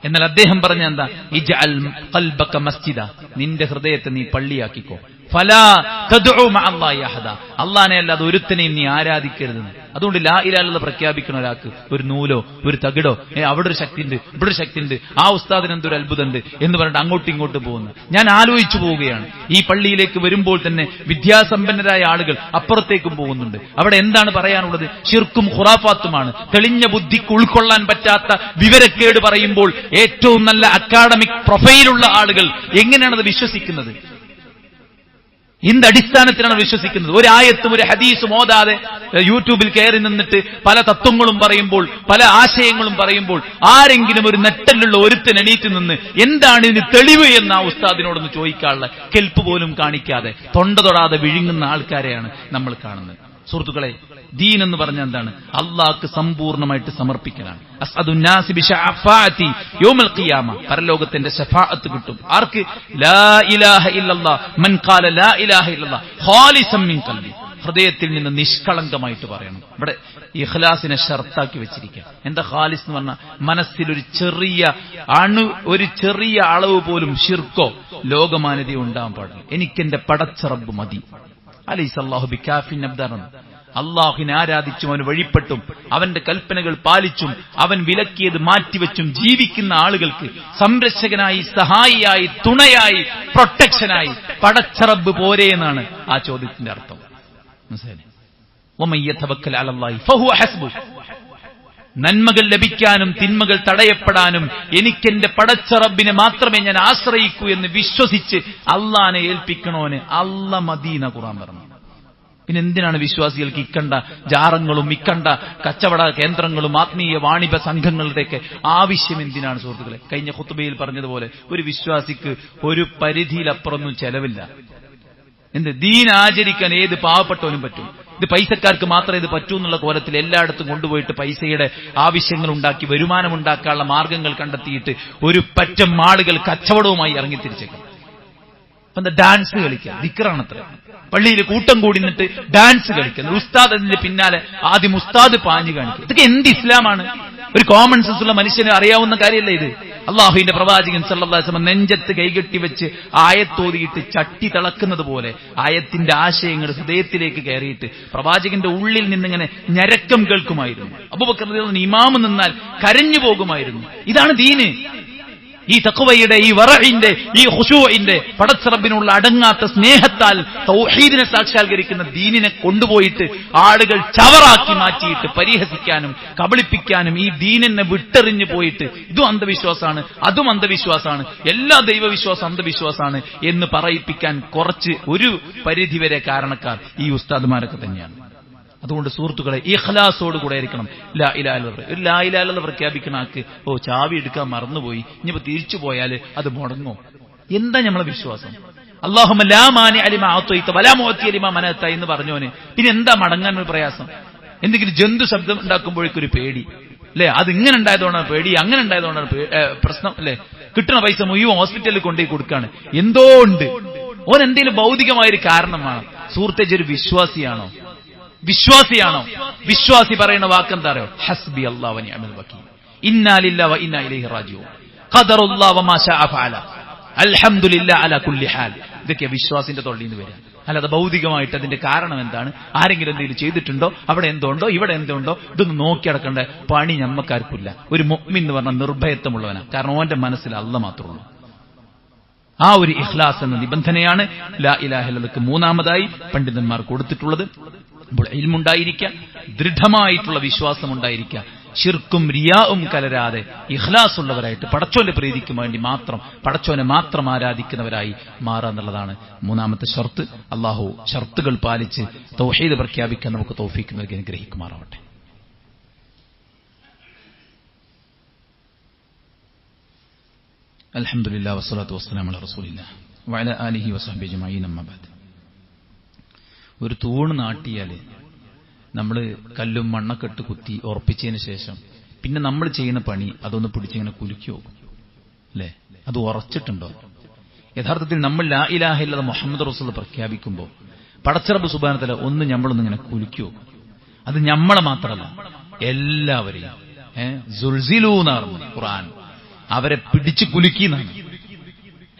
എന്നാൽ അദ്ദേഹം പറഞ്ഞ എന്താ? ഇജ്അൽ ഖൽബക മസ്ജിദ, നിന്റെ ഹൃദയത്തെ നീ പള്ളിയാക്കിക്കോ. ഫലാ തദ്ഉ മഅല്ലാഹി അഹദ, അല്ലാഹനെ അല്ലാതെ ഒരുത്തനെയും നീ ആരാധിക്കരുതെന്ന്. അതുകൊണ്ട് ലാ ഇലാഹ ഇല്ലല്ലാഹ് പ്രഖ്യാപിക്കുന്ന ഒരാൾക്ക് ഒരു നൂലോ ഒരു തകിടോ അവിടെ ഒരു ശക്തി ഉണ്ട്, ഇവിടെ ഒരു ശക്തി ഉണ്ട്, ആ ഉസ്താദിന് എന്തൊരു അത്ഭുതമുണ്ട് എന്ന് പറഞ്ഞിട്ട് അങ്ങോട്ടും ഇങ്ങോട്ടും പോകുന്നു. ഞാൻ ആലോചിച്ചു പോവുകയാണ്, ഈ പള്ളിയിലേക്ക് വരുമ്പോൾ തന്നെ വിദ്യാസമ്പന്നരായ ആളുകൾ അപ്പുറത്തേക്കും പോകുന്നുണ്ട്. അവിടെ എന്താണ് പറയാനുള്ളത്? ശിർക്കും ഖുറാഫാത്തുമാണ്. തെളിഞ്ഞ ബുദ്ധിക്ക് ഉൾക്കൊള്ളാൻ പറ്റാത്ത വിവരക്കേട് പറയുമ്പോൾ ഏറ്റവും നല്ല അക്കാഡമിക് പ്രൊഫൈലുള്ള ആളുകൾ എങ്ങനെയാണത് വിശ്വസിക്കുന്നത്? എന്തടിസ്ഥാനത്തിലാണ് വിശ്വസിക്കുന്നത്? ഒരു ആയത്തും ഒരു ഹദീസും ഓതാതെ യൂട്യൂബിൽ കയറി നിന്നിട്ട് പല തത്വങ്ങളും പറയുമ്പോൾ, പല ആശയങ്ങളും പറയുമ്പോൾ ആരെങ്കിലും ഒരു നെട്ടലുള്ള ഒരുത്തൻ എണീറ്റ് നിന്ന് എന്താണ് ഇതിന് തെളിവ് എന്ന് ആ ഉസ്താദിനോടൊന്ന് ചോദിക്കാനുള്ള കെൽപ്പ് പോലും കാണിക്കാതെ തൊണ്ട തൊടാതെ വിഴുങ്ങുന്ന ആൾക്കാരെയാണ് നമ്മൾ കാണുന്നത്. സുഹൃത്തുക്കളെ, ദീൻ എന്ന് പറഞ്ഞാൽ എന്താണ്? അള്ളാഹ്ക്ക് സമ്പൂർണ്ണമായിട്ട് സമർപ്പിക്കലാണ്. അസ്അദുന്നാസി ബിശഫാഅതി യൗമൽ ഖിയാമ, പരലോകത്തിന്റെ ശഫാഅത്ത് കിട്ടും. ആർക്ക്? ലാ ഇലാഹ ഇല്ലല്ലാഹ് മൻ ഖാല ലാ ഇലാഹ ഇല്ലല്ലാഹ് ഖാലിസൻ മിൻ ഖൽബി, ഹൃദയത്തിൽ നിന്ന് നിഷ്കളങ്കമായിട്ട് പറയണം. ഇവിടെ ഇഖ്ലാസിനെ ഷർത്താക്കി വെച്ചിരിക്കുക. എന്താ ഖാലിസ് എന്ന് പറഞ്ഞാൽ? മനസ്സിലൊരു ചെറിയ ഒരു ചെറിയ അളവ് പോലും ശിർക്കോ ലോകമാന്യതയോ ഉണ്ടാവാൻ പാടില്ല. എനിക്കെന്റെ പടച്ച റബ്ബ് മതി. അലൈസ അല്ലാഹു ബികാഫിൻ അബ്ദാൻ, അള്ളാഹുവിനെ ആരാധിച്ചും അവന് വഴിപ്പെട്ടും അവന്റെ കൽപ്പനകൾ പാലിച്ചും അവൻ വിലക്കിയത് മാറ്റിവെച്ചും ജീവിക്കുന്ന ആളുകൾക്ക് സംരക്ഷകനായി, സഹായിയായി, തുണയായി, പ്രൊട്ടക്ഷനായി പടച്ച റബ്ബ് പോരെ എന്നാണ് ആ ചോദ്യത്തിന്റെ അർത്ഥം. മനസ്സിലായി? വമൻ യതവക്കൽ അലല്ലാഹി ഫഹുവ ഹസ്ബുഹ്. നന്മകൾ ലഭിക്കാനും തിന്മകൾ തടയപ്പെടാനും എനിക്കെന്റെ പടച്ച റബ്ബിനെ മാത്രമേ ഞാൻ ആശ്രയിക്കൂ എന്ന് വിശ്വസിച്ച് അള്ളാനെ ഏൽപ്പിക്കണോന് അല്ല മദീന ഖുർആൻ പറഞ്ഞു. പിന്നെ എന്തിനാണ് വിശ്വാസികൾക്ക് ഇക്കണ്ട ജാറങ്ങളും ഇക്കണ്ട കച്ചവട കേന്ദ്രങ്ങളും ആത്മീയ വാണിഭ സംഘങ്ങളുടെയൊക്കെ ആവശ്യം എന്തിനാണ് സുഹൃത്തുക്കളെ? കഴിഞ്ഞ ഖുത്ബയിൽ പറഞ്ഞതുപോലെ ഒരു വിശ്വാസിക്ക് ഒരു പരിധിയിലപ്പുറമൊന്നും ചെലവില്ല. എന്ത് ദീൻ ആചരിക്കാൻ ഏത് പാവപ്പെട്ടവനും പറ്റും. ഇത് പൈസക്കാർക്ക് മാത്രമേ ഇത് പറ്റൂ എന്നുള്ള കോലത്തിൽ എല്ലായിടത്തും കൊണ്ടുപോയിട്ട് പൈസയുടെ ആവശ്യങ്ങൾ ഉണ്ടാക്കി വരുമാനമുണ്ടാക്കാനുള്ള മാർഗങ്ങൾ കണ്ടെത്തിയിട്ട് ഒരു പറ്റം ആളുകൾ കച്ചവടവുമായി ഇറങ്ങിത്തിരിച്ചേക്കും. എന്താ ഡാൻസ് കളിക്കുക, ദിക്റാണത്ര. പള്ളിയിൽ കൂട്ടം കൂടി നിന്നിട്ട് ഡാൻസ് കളിക്കുന്നത്, ഉസ്താദ് അതിന്റെ പിന്നാലെ ആദ്യം ഉസ്താദ് പാഞ്ഞു കാണിക്കുക. ഇതൊക്കെ എന്ത് ഇസ്ലാമാണ്? ഒരു കോമൺ സെൻസ് ഉള്ള മനുഷ്യന് അറിയാവുന്ന കാര്യമല്ല ഇത്. അള്ളാഹുവിന്റെ പ്രവാചകൻ സല്ലല്ലാഹു അലൈഹി വസല്ലം നെഞ്ചത്ത് കൈകെട്ടി വെച്ച് ആയത്തോതിയിട്ട് ചട്ടി തിളക്കുന്നത് പോലെ ആയത്തിന്റെ ആശയങ്ങൾ ഹൃദയത്തിലേക്ക് കയറിയിട്ട് പ്രവാചകന്റെ ഉള്ളിൽ നിന്നിങ്ങനെ ഞരക്കം കേൾക്കുമായിരുന്നു. അബൂബക്കർ റളിയല്ലാഹു അൻഹു ഇമാമ് നിന്നാൽ കരഞ്ഞു പോകുമായിരുന്നു. ഇതാണ് ദീന്. ഈ തഖ്വയുടെ, ഈ വറഇന്റെ, ഈ ഖുശൂഇന്റെ, പടച്ച റബ്ബിനുള്ള അടങ്ങാത്ത സ്നേഹത്താൽ തൗഹീദിനെ സാക്ഷാത്കരിക്കുന്ന ദീനിനെ കൊണ്ടുപോയിട്ട് ആളുകൾ ചവറാക്കി മാറ്റിയിട്ട് പരിഹസിക്കാനും കബളിപ്പിക്കാനും ഈ ദീനിനെ വിട്ടെറിഞ്ഞു പോയിട്ട് ഇതും അന്ധവിശ്വാസമാണ്, അതും അന്ധവിശ്വാസമാണ്, എല്ലാ ദൈവവിശ്വാസം അന്ധവിശ്വാസമാണ് എന്ന് പറയിപ്പിക്കാൻ കുറച്ച് ഒരു പരിധിവരെ കാരണക്കാർ ഈ ഉസ്താദുമാരൊക്കെ തന്നെയാണ്. അതുകൊണ്ട് സുഹൃത്തുക്കളെ, ഇഖ്ലാസോടുകൂടെ ആയിരിക്കണം ലാ ഇലാഹ ഇല്ലല്ലാഹ്. ഒരു ലാ ഇലാഹ ഇല്ലല്ലാഹ് പ്രഖ്യാപിക്കുന്ന ആൾക്ക് ചാവി എടുക്കാൻ മറന്നുപോയി, ഇനിയിപ്പോ തിരിച്ചു പോയാൽ അത് മുടങ്ങോ? എന്താ നമ്മളെ വിശ്വാസം? അല്ലാഹുമ്മ ലാ മാനി അലിമാ അഅതൈത വലാ മുഅതി ലിമാ മനഅത എന്ന് പറഞ്ഞോന് പിന്നെ എന്താ മടങ്ങാൻ ഒരു പ്രയാസം? എന്തെങ്കിലും ജന്തു ശബ്ദം ഉണ്ടാക്കുമ്പോഴേക്കൊരു പേടി അല്ലേ? അത് ഇങ്ങനെ ഉണ്ടായതുകൊണ്ടാണ് പേടി, അങ്ങനെ ഉണ്ടായതുകൊണ്ടാണ് പ്രശ്നം അല്ലേ? കിട്ടുന്ന പൈസ മുഴുവൻ ഹോസ്പിറ്റലിൽ കൊണ്ടുപോയി കൊടുക്കാണ്. എന്തോ ഉണ്ട്, ഓൻ എന്തെങ്കിലും ഭൗതികമായൊരു കാരണമാണ്. സുഹൃത്തെ, ഒരു വിശ്വാസിയാണോ? വിശ്വാസി പറയുന്ന വാക്കെന്താ അറിയോ? ഹസ്ബി അല്ലാഹു വ നിഅമൽ വകീൽ, ഇന്നാ ലില്ലാഹി വ ഇന്നാ ഇലൈഹി റാജിഊൻ, ഖദറുല്ലാഹി വമാ ശാഅ ഫഅല, അൽഹംദുലില്ലാഹി അലാ കുല്ലി ഹാൽ. ഇതൊക്കെ വിശ്വാസിന്റെ തൊള്ളിയിൽ നിന്ന് വരിക. അല്ലാതെ ഭൗതികമായിട്ട് അതിന്റെ കാരണം എന്താണ്, ആരെങ്കിലും എന്തെങ്കിലും ചെയ്തിട്ടുണ്ടോ, അവിടെ എന്തുണ്ടോ, ഇവിടെ എന്തുണ്ടോ, ഇതൊന്നും നോക്കിയടക്കേണ്ട പണി ഞമ്മക്കാർക്കില്ല. ഒരു മുഅ്മിൻ എന്ന് പറഞ്ഞ നിർഭയത്വമുള്ളവനാണ്. കാരണം ഓന്റെ മനസ്സിൽ അല്ലാഹ് മാത്രമേ ഉള്ളൂ. ആ ഒരു ഇഖ്ലാസ് എന്ന നിബന്ധനയാണ് ലാ ഇലാഹ ഇല്ലല്ലാഹ്ക്ക് മൂന്നാമതായി പണ്ഡിതന്മാർ കൊടുത്തിട്ടുള്ളത്. അപ്പോൾ ഇൽമുണ്ടായിരിക്കുക, ദൃഢമായിട്ടുള്ള വിശ്വാസം ഉണ്ടായിരിക്കുക, ശിർക്കും റിയാഉം കലരാതെ ഇഖ്ലാസ് ഉള്ളവരായിട്ട് പടച്ചോന്റെ പ്രീതിക്ക് വേണ്ടി മാത്രം പടച്ചോനെ മാത്രം ആരാധിക്കുന്നവരായി മാറുക എന്നുള്ളതാണ് മൂന്നാമത്തെ ഷർത്ത്. അല്ലാഹു ഷർത്തുകൾ പാലിച്ച് തൗഹീദ് പ്രഖ്യാപിക്കാൻ നമുക്ക് തൗഫീഖ് നൽകി അനുഗ്രഹിക്കുമാറാവട്ടെ. അൽഹംദുലില്ലാഹി വസ്സലാത്തു വസ്സലാമു അലാ റസൂലില്ലാഹി വഅലാ ആലിഹി വസഹ്ബിഹി അജ്മഈൻ. അമ്മാ ബഅദ്. ഒരു തൂണ് നാട്ടിയാൽ നമ്മൾ കല്ലും മണ്ണൊക്കെ ഇട്ട് കുത്തി ഉറപ്പിച്ചതിന് ശേഷം പിന്നെ നമ്മൾ ചെയ്യുന്ന പണി അതൊന്ന് പിടിച്ചിങ്ങനെ കുലുക്കി നോക്കും അല്ലേ? അത് ഉറച്ചിട്ടുണ്ടോ? യഥാർത്ഥത്തിൽ നമ്മൾ ലാ ഇലാഹ ഇല്ലല്ലാഹ് മുഹമ്മദ് റസൂൽ പ്രഖ്യാപിക്കുമ്പോൾ പടച്ച റബ്ബ് സുബ്ഹാനഹു വ തആല നമ്മളൊന്നിങ്ങനെ കുലുക്കി നോക്കും. അത് നമ്മളെ മാത്രമല്ല, എല്ലാവരെയും. സുൽസിലൂന്നാണ് ഖുർആൻ, അവരെ പിടിച്ചു കുലുക്കിന്നാണ്.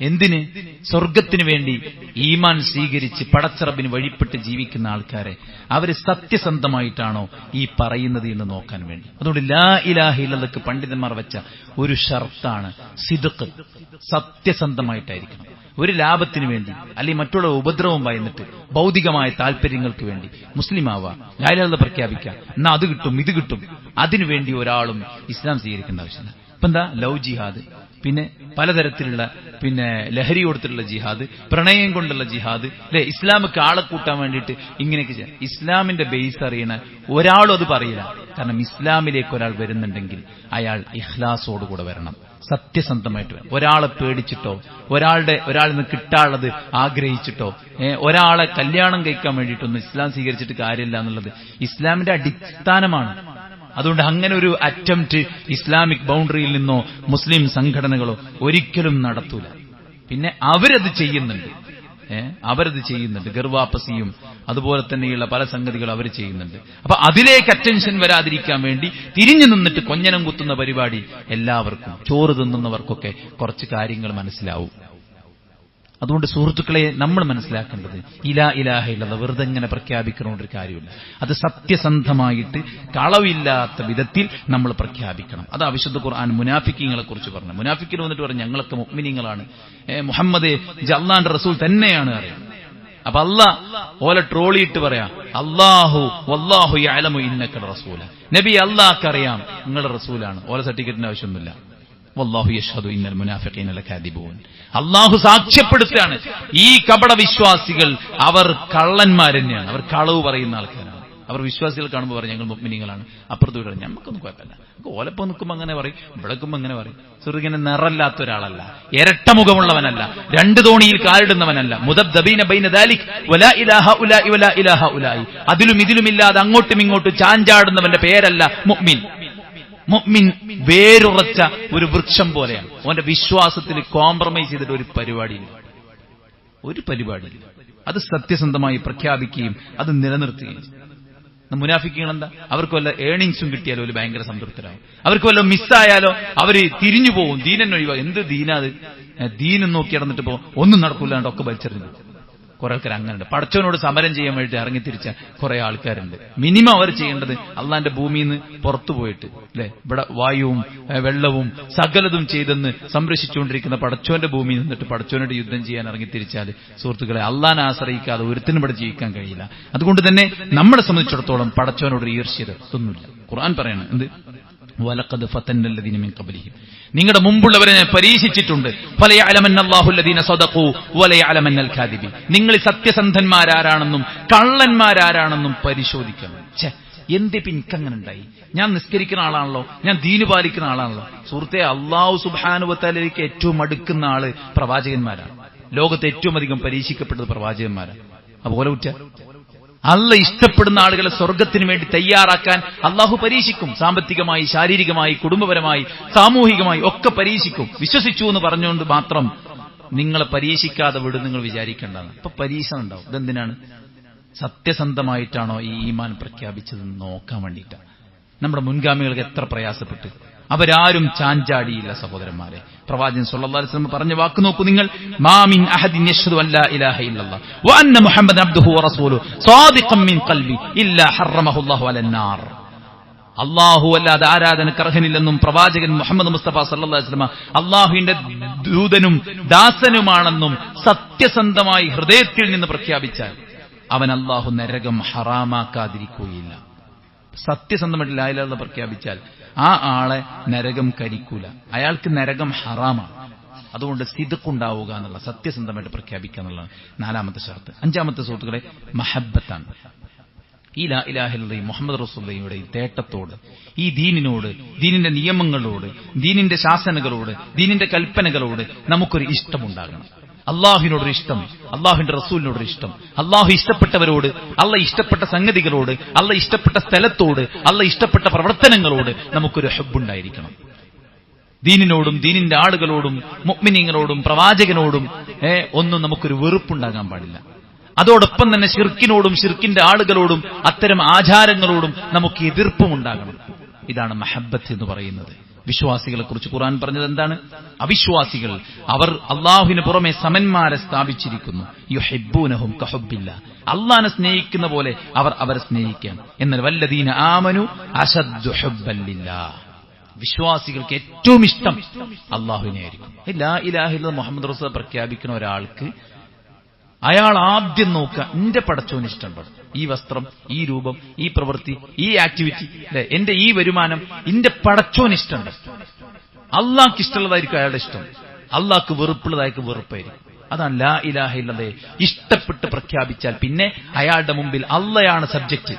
എന്തിന്? സ്വർഗത്തിന് വേണ്ടി ഈമാൻ സ്വീകരിച്ച് പടച്ചറബിന് വഴിപ്പെട്ട് ജീവിക്കുന്ന ആൾക്കാരെ അവര് സത്യസന്ധമായിട്ടാണോ ഈ പറയുന്നത് എന്ന് നോക്കാൻ വേണ്ടി. അതുകൊണ്ട് ലാ ഇലാഹ ഇല്ലല്ലാഹ് പണ്ഡിതന്മാർ വെച്ച ഒരു ഷർത്താണ് സിദ്ഖ്, സത്യസന്ധമായിട്ടായിരിക്കണം. ഒരു ലാഭത്തിന് വേണ്ടി അല്ലെങ്കിൽ മറ്റുള്ള ഉപദ്രവം ഭയന്നിട്ട് ഭൗതികമായ താല്പര്യങ്ങൾക്ക് വേണ്ടി മുസ്ലിം ആവുക, ലാ ഇലാഹ ഇല്ലല്ലാഹ് പ്രഖ്യാപിക്കുക, എന്നാ അത് കിട്ടും ഇത് കിട്ടും, അതിനുവേണ്ടി ഒരാളും ഇസ്ലാം സ്വീകരിക്കേണ്ട ആവശ്യമില്ല. ഇപ്പൊ എന്താ ലവ് ജിഹാദ്, പിന്നെ പലതരത്തിലുള്ള ലഹരി കൊടുത്തിട്ടുള്ള ജിഹാദ്, പ്രണയം കൊണ്ടുള്ള ജിഹാദ് അല്ലെ, ഇസ്ലാമിക്ക് ആളെ കൂട്ടാൻ വേണ്ടിയിട്ട് ഇങ്ങനെയൊക്കെ ചെയ്യാം. ഇസ്ലാമിന്റെ ബേസ് അറിയണ ഒരാളും അത് പറയില്ല. കാരണം ഇസ്ലാമിലേക്ക് ഒരാൾ വരുന്നുണ്ടെങ്കിൽ അയാൾ ഇഖ്ലാസോടുകൂടെ വരണം, സത്യസന്ധമായിട്ട് വരണം. ഒരാളെ പേടിച്ചിട്ടോ ഒരാളിൽ നിന്ന് കിട്ടാനുള്ളത് ആഗ്രഹിച്ചിട്ടോ ഒരാളെ കല്യാണം കഴിക്കാൻ വേണ്ടിയിട്ടൊന്നും ഇസ്ലാം സ്വീകരിച്ചിട്ട് കാര്യമില്ല എന്നുള്ളത് ഇസ്ലാമിന്റെ അടിസ്ഥാനമാണ്. അതുകൊണ്ട് അങ്ങനെ ഒരു അറ്റംപ്റ്റ് ഇസ്ലാമിക് ബൗണ്ടറിയിൽ നിന്നോ മുസ്ലിം സംഘടനകളോ ഒരിക്കലും നടത്തൂല. പിന്നെ അവരത് ചെയ്യുന്നുണ്ട്, ഗർവാപ്പസിയും അതുപോലെ തന്നെയുള്ള പല സംഗതികളും അവർ ചെയ്യുന്നുണ്ട്. അപ്പൊ അതിലേക്ക് അറ്റൻഷൻ വരാതിരിക്കാൻ വേണ്ടി തിരിഞ്ഞു നിന്നിട്ട് കൊഞ്ഞനം കുത്തുന്ന പരിപാടി എല്ലാവർക്കും, ചോറ് തിന്നുന്നവർക്കൊക്കെ കുറച്ച് കാര്യങ്ങൾ മനസ്സിലാവും. അതുകൊണ്ട് സുഹൃത്തുക്കളെ, നമ്മൾ മനസ്സിലാക്കേണ്ടത് ഇലാ ഇലാഹ ഇല്ലല്ലാഹ് വെറുതെ ഇങ്ങനെ പ്രഖ്യാപിക്കണോണ്ടൊരു കാര്യമില്ല. അത് സത്യസന്ധമായിട്ട് കളവില്ലാത്ത വിധത്തിൽ നമ്മൾ പ്രഖ്യാപിക്കണം. അതാ വിശുദ്ധ ഖുർആൻ മുനാഫിക്കീങ്ങളെ കുറിച്ച് പറഞ്ഞു. മുനാഫിക്കിന് വന്നിട്ട് പറഞ്ഞു ഞങ്ങളൊക്കെ മുഅ്മിനീങ്ങളാണ്, മുഹമ്മദ് അല്ലാഹുവിന്റെ റസൂൽ തന്നെയാണ് അറിയാം. അപ്പൊ അല്ലാഹ് ഓലെ ട്രോളിയിട്ട് പറയാം, അല്ലാഹു വല്ലാഹു യഅലമു ഇന്നക റസൂല. നബി അല്ലാഹ്ക്കറിയാം നിങ്ങളുടെ റസൂലാണ്, ഓലെ സർട്ടിഫിക്കറ്റിന്റെ ആവശ്യമൊന്നുമില്ല. വല്ലാഹു യശ്ഹദു ഇന്നൽ മുനാഫിഖീന ലകാദിബൂൻ. അല്ലാഹു സാക്ഷ്യപ്പെടുത്തുകയാണ്, ഈ കപട വിശ്വാസികൾ അവർ കള്ളന്മാർ തന്നെയാണ്, അവർ കളവ് പറയുന്ന ആൾക്കാരാണ്. അവർ വിശ്വാസികൾ കാണുമ്പോൾ പറയും ഞങ്ങൾ മുഅ്മിനീങ്ങളാണ്. അപ്പുറത്ത് വീട് ഞമ്മക്കൊന്നും കുഴപ്പമില്ല, ഓലപ്പം നിൽക്കുമ്പോൾ അങ്ങനെ പറയും, ഇവിടക്കുമ്പോൾ അങ്ങനെ പറയും. സുഹൃത്തിനെ നിറല്ലാത്ത ഒരാളല്ല, ഇരട്ടമുഖമുള്ളവനല്ല, രണ്ട് തോണിയിൽ കാലിടുന്നവനല്ല. മുദബ്ദബീന ബൈന ദാലിക് വലാ ഇലാഹ ഉലാഇ വലാ ഇലാഹ ഉലാഇ. അതിലും ഇതിലുമില്ലാതെ അങ്ങോട്ടും ഇങ്ങോട്ടും ചാഞ്ചാടുന്നവന്റെ പേരല്ല മുഅ്മിൻ. മുഅ്മിൻ വേരുറച്ച ഒരു വൃക്ഷം പോലെയാണ്. അവന്റെ വിശ്വാസത്തിൽ കോംപ്രമൈസ് ചെയ്തിട്ട് ഒരു പരിപാടിയില്ല. അത് സത്യസന്ധമായി പ്രഖ്യാപിക്കുകയും അത് നിലനിർത്തുകയും. മുനാഫിക്കുകൾ എന്താ? അവർക്ക് വല്ല ഏണിങ്സും കിട്ടിയാലോ ഒരു ഭയങ്കര സംതൃപ്തരാകും. അവർക്ക് വല്ല മിസ്സായാലോ അവര് തിരിഞ്ഞു പോകും. ദീനന്നെ ഒഴിവാകും. എന്ത് ദീനാത്? ദീനം നോക്കി നടന്നിട്ട് പോ, ഒന്നും നടക്കൂലാണ്ട് ഒക്കെ വലിച്ചെറിഞ്ഞു. കുറെ ആൾക്കാർ അങ്ങനെയുണ്ട്. പടച്ചവനോട് സമരം ചെയ്യാൻ വേണ്ടി ഇറങ്ങിത്തിരിച്ച കുറെ ആൾക്കാരുണ്ട്. മിനിമം അവർ ചെയ്യേണ്ടത് അള്ളാന്റെ ഭൂമിയിൽ നിന്ന് പുറത്തു പോയിട്ട്, അല്ലെ, ഇവിടെ വായുവും വെള്ളവും സകലതും ചെയ്തെന്ന് സംരക്ഷിച്ചുകൊണ്ടിരിക്കുന്ന പടച്ചോന്റെ ഭൂമിയിൽ നിന്നിട്ട് പടച്ചോനോട് യുദ്ധം ചെയ്യാൻ ഇറങ്ങിത്തിരിച്ചാൽ സുഹൃത്തുക്കളെ, അള്ളാനെ ആശ്രയിക്കാതെ ഒരുത്തിനും ഇവിടെ ജീവിക്കാൻ കഴിയില്ല. അതുകൊണ്ട് തന്നെ നമ്മളെ സംബന്ധിച്ചിടത്തോളം പടച്ചോനോട് ഈർഷ്യത ഒന്നുമില്ല. ഖുർആൻ പറയണം എന്ത്? വലഖദ് ഫതന്നല്ലദീന മിൻ ഖബ്ലിഹിം. നിങ്ങളുടെ മുമ്പുള്ളവരെ പരീക്ഷിച്ചിട്ടുണ്ട്. ഫലയഅലമന്നല്ലാഹു അല്ലദീന സദഖൂ വലയഅലമന്നൽ കാദിബീൻ. നിങ്ങൾ സത്യസന്ധന്മാരാരാണെന്നും കള്ളന്മാരാരാണെന്നും പരിശോധിക്കണം. എന്തേ പിൻക്കങ്ങനെ ഉണ്ടായി? ഞാൻ നിസ്കരിക്കുന്ന ആളാണല്ലോ, ഞാൻ ദീന് പാലിക്കുന്ന ആളാണല്ലോ. സുഹൃത്തെ, അല്ലാഹു സുബ്ഹാനഹു വ തആലയിലേക്ക് ഏറ്റവും അടുക്കുന്ന ആള് പ്രവാചകന്മാരാണ്. ലോകത്ത് ഏറ്റവും അധികം പരീക്ഷിക്കപ്പെട്ടത് പ്രവാചകന്മാരാണ്. അതുപോലെ ഉറ്റ അള്ളാഹ് ഇഷ്ടപ്പെടുന്ന ആളുകളെ സ്വർഗത്തിന് വേണ്ടി തയ്യാറാക്കാൻ അള്ളാഹു പരീക്ഷിക്കും. സാമ്പത്തികമായി, ശാരീരികമായി, കുടുംബപരമായി, സാമൂഹികമായി ഒക്കെ പരീക്ഷിക്കും. വിശ്വസിച്ചു എന്ന് പറഞ്ഞുകൊണ്ട് മാത്രം നിങ്ങളെ പരീക്ഷിക്കാതെ വിടും നിങ്ങൾ വിചാരിക്കേണ്ടതാണ്. അപ്പൊ പരീക്ഷ ഉണ്ടാവും. ഇതെന്തിനാണ്? സത്യസന്ധമായിട്ടാണോ ഈ ഈമാൻ പ്രഖ്യാപിച്ചതെന്ന് നോക്കാൻ വേണ്ടിയിട്ടാണ്. നമ്മുടെ മുൻഗാമികൾക്ക് എത്ര പ്രയാസപ്പെട്ട് അവരാരും ചാഞ്ചാടിയില്ല സഹോദരന്മാരെ. പ്രവാചകൻ സല്ലല്ലാഹു അലൈഹി വസല്ലം പറഞ്ഞ വാക്ക് നോക്കൂ നിങ്ങൾ. മാ മിൻ അഹദിൻ യശ്ഹദു അൻ ലാ ഇലാഹ ഇല്ലല്ലാഹ് വ അന്ന മുഹമ്മദൻ അബ്ദുഹു വ റസൂലുഹു സാദിഖൻ മിൻ ഖൽബി ഇല്ലാ ഹറമഹു അല്ലാഹു അലന്നാർ. അല്ലാഹു അല്ലാതെ ആരാധനക്ക് അർഹനില്ലെന്നും പ്രവാചകൻ മുഹമ്മദ് മുസ്തഫ സല്ലല്ലാഹു അലൈഹി വസല്ലം അല്ലാഹുവിന്റെ ദൂതനും ദാസനുമാണെന്നും സത്യസന്ധമായി ഹൃദയത്തിൽ നിന്ന് പ്രഖ്യാപിച്ചാൽ അവൻ അല്ലാഹു നരകം ഹറാമാക്കാതിരിക്കുകയില്ല. സത്യസന്ധമായിട്ട് ലാ ഇലാഹ ഇല്ലല്ലാഹ് പ്രഖ്യാപിച്ചാൽ ആ ആളെ നരകം കരിക്കൂല, അയാൾക്ക് നരകം ഹറാമാണ്. അതുകൊണ്ട് സിദ്ഖുണ്ടാവുക എന്നുള്ള, സത്യസന്ധമായിട്ട് പ്രഖ്യാപിക്കുക എന്നുള്ളതാണ് നാലാമത്തെ ഷർത്ത്. അഞ്ചാമത്തെ സുഹൃത്തുക്കളെ, മഹബ്ബത്താണ്. ഈ ലാ ഇലാഹ ഇല്ലല്ലാഹ് മുഹമ്മദ് റസൂലുള്ളാഹിയുടെ തേട്ടത്തോട്, ഈ ദീനിനോട്, ദീനിന്റെ നിയമങ്ങളോട്, ദീനിന്റെ ശാസനകളോട്, ദീനിന്റെ കൽപ്പനകളോട് നമുക്കൊരു ഇഷ്ടമുണ്ടാകണം. അള്ളാഹുവിനോടൊരു ഇഷ്ടം, അള്ളാഹുവിന്റെ റസൂലിനോടൊരു ഇഷ്ടം, അള്ളാഹു ഇഷ്ടപ്പെട്ടവരോട്, അള്ളാഹ് ഇഷ്ടപ്പെട്ട സംഗതികളോട്, അള്ളാഹ് ഇഷ്ടപ്പെട്ട സ്ഥലത്തോട്, അള്ളാഹ് ഇഷ്ടപ്പെട്ട പ്രവർത്തനങ്ങളോട് നമുക്കൊരു ഹബ്ബുണ്ടായിരിക്കണം. ദീനിനോടും ദീനിന്റെ ആളുകളോടും മുഅ്മിനീങ്ങളോടും പ്രവാചകനോടും ഒന്നും നമുക്കൊരു വെറുപ്പുണ്ടാകാൻ പാടില്ല. അതോടൊപ്പം തന്നെ ശിർക്കിനോടും ശിർക്കിന്റെ ആളുകളോടും അത്തരം ആചാരങ്ങളോടും നമുക്ക് എതിർപ്പും ഉണ്ടാകണം. ഇതാണ് മഹബ്ബത്ത് എന്ന് പറയുന്നത്. വിശ്വാസികളെ കുറിച്ച് ഖുർആൻ പറഞ്ഞത് എന്താണ്? അവിശ്വാസികൾ അവർ അള്ളാഹുവിന് പുറമെ സമന്മാരെ സ്ഥാപിച്ചിരിക്കുന്നു. യുഹിബ്ബൂനഹും കഹുബ്ബില്ലാ. അള്ളാഹിനെ സ്നേഹിക്കുന്ന പോലെ അവർ അവരെ സ്നേഹിക്കാൻ. എന്നാൽ വല്ലദീന ആമനു അശദ്ദു ഹുബ്ബൻ ലില്ലാഹ്. വിശ്വാസികൾക്ക് ഏറ്റവും ഇഷ്ടം അള്ളാഹുവിനെ ആയിരിക്കും. ലാ ഇലാഹ ഇല്ലല്ലാഹ് മുഹമ്മദ് റസൂൽ പ്രഖ്യാപിക്കുന്ന ഒരാൾക്ക് അയാൾ ആദ്യം നോക്കുക, എന്റെ പടച്ചോന് ഇഷ്ടമുണ്ടോ? ഈ വസ്ത്രം, ഈ രൂപം, ഈ പ്രവൃത്തി, ഈ ആക്ടിവിറ്റി, അല്ലെ, എന്റെ ഈ വരുമാനം എന്റെ പടച്ചോന് ഇഷ്ടമുണ്ട്. അള്ളാഹ്ക്ക് ഇഷ്ടമുള്ളതായിരിക്കും അയാളുടെ ഇഷ്ടം, അള്ളാഹ്ക്ക് വെറുപ്പുള്ളതായിരിക്കും വെറുപ്പായിരിക്കും. അതാണ് ലാ ഇലാഹ ഇല്ലല്ലാഹ് ഇഷ്ടപ്പെട്ട് പ്രഖ്യാപിച്ചാൽ പിന്നെ അയാളുടെ മുമ്പിൽ അള്ളയാണ് സബ്ജക്റ്റ്.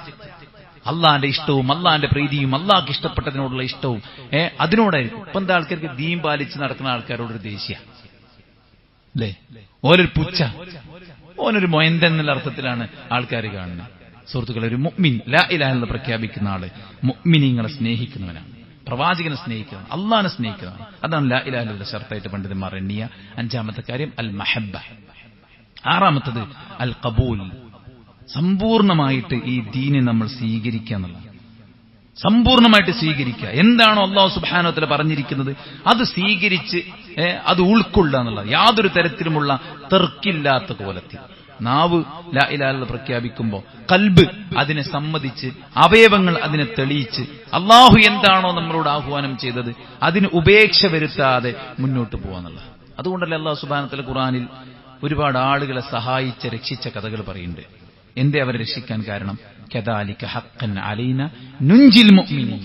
അള്ളാന്റെ ഇഷ്ടവും അള്ളാന്റെ പ്രീതിയും അള്ളാഹ്ക്ക് ഇഷ്ടപ്പെട്ടതിനോടുള്ള ഇഷ്ടവും അതിനോടായിരിക്കും. ഇപ്പൊ എന്താ ആൾക്കാർക്ക് ദീൻ പാലിച്ച് നടക്കുന്ന ആൾക്കാരോടൊരു ദേഷ്യ, അല്ലേ, ഓരൊരു പുച്ഛ, ഓനൊരു മൊയന്തൻ എന്നുള്ള അർത്ഥത്തിലാണ് ആൾക്കാർ കാണുന്നത്. സുഹൃത്തുക്കളെ, ഒരു മുഅ്മിൻ ലാ ഇലാഹ ഇല്ലല്ലാഹ് പ്രഖ്യാപിക്കുന്ന ആള് മുഅ്മിനീങ്ങളെ സ്നേഹിക്കുന്നവനാണ്, പ്രവാചകനെ സ്നേഹിക്കുന്നവൻ, അള്ളാഹിനെ സ്നേഹിക്കുന്നവൻ. അതാണ് ലാ ഇലാഹ ഇല്ലല്ലാഹ് ഷർത്തായിട്ട് പണ്ഡിതന്മാർ എണ്ണിയ അഞ്ചാമത്തെ കാര്യം അൽ മഹബ്ബ. ആറാമത്തത് അൽ ഖബൂൽ. സമ്പൂർണമായിട്ട് ഈ ദീനെ നമ്മൾ സ്വീകരിക്കുക എന്നുള്ളതാണ്. സമ്പൂർണ്ണമായിട്ട് സ്വീകരിക്കുക. എന്താണോ അല്ലാഹു സുബ്ഹാനഹു വ തആല പറഞ്ഞിരിക്കുന്നത് അത് സ്വീകരിച്ച് അത് ഉൾക്കൊള്ളുക എന്നുള്ളത്, യാതൊരു തരത്തിലുമുള്ള തർക്കില്ലാത്ത കോലത്തിൽ. നാവ് ലാ ഇലാഹ ഇല്ലല്ലാഹ് പ്രഖ്യാപിക്കുമ്പോൾ ഖൽബ് അതിനെ സമ്മതിച്ച്, അവയവങ്ങൾ അതിനെ തെളിയിച്ച്, അല്ലാഹു എന്താണോ നമ്മളോട് ആഹ്വാനം ചെയ്തത് അതിന് ഉപേക്ഷ വരുത്താതെ മുന്നോട്ട് പോവാന്നുള്ളത്. അതുകൊണ്ടല്ലേ അല്ലാഹു സുബ്ഹാനഹു വ തആല ഖുർആനിൽ ഒരുപാട് ആളുകളെ സഹായിച്ച രക്ഷിച്ച കഥകൾ പറയുന്നുണ്ട്. എന്തേ അവരെ രക്ഷിക്കാൻ കാരണം? കദാലിക ഹഖ്ഖൻ അലൈന നുൻജിൽ മുഅ്മിനീൻ,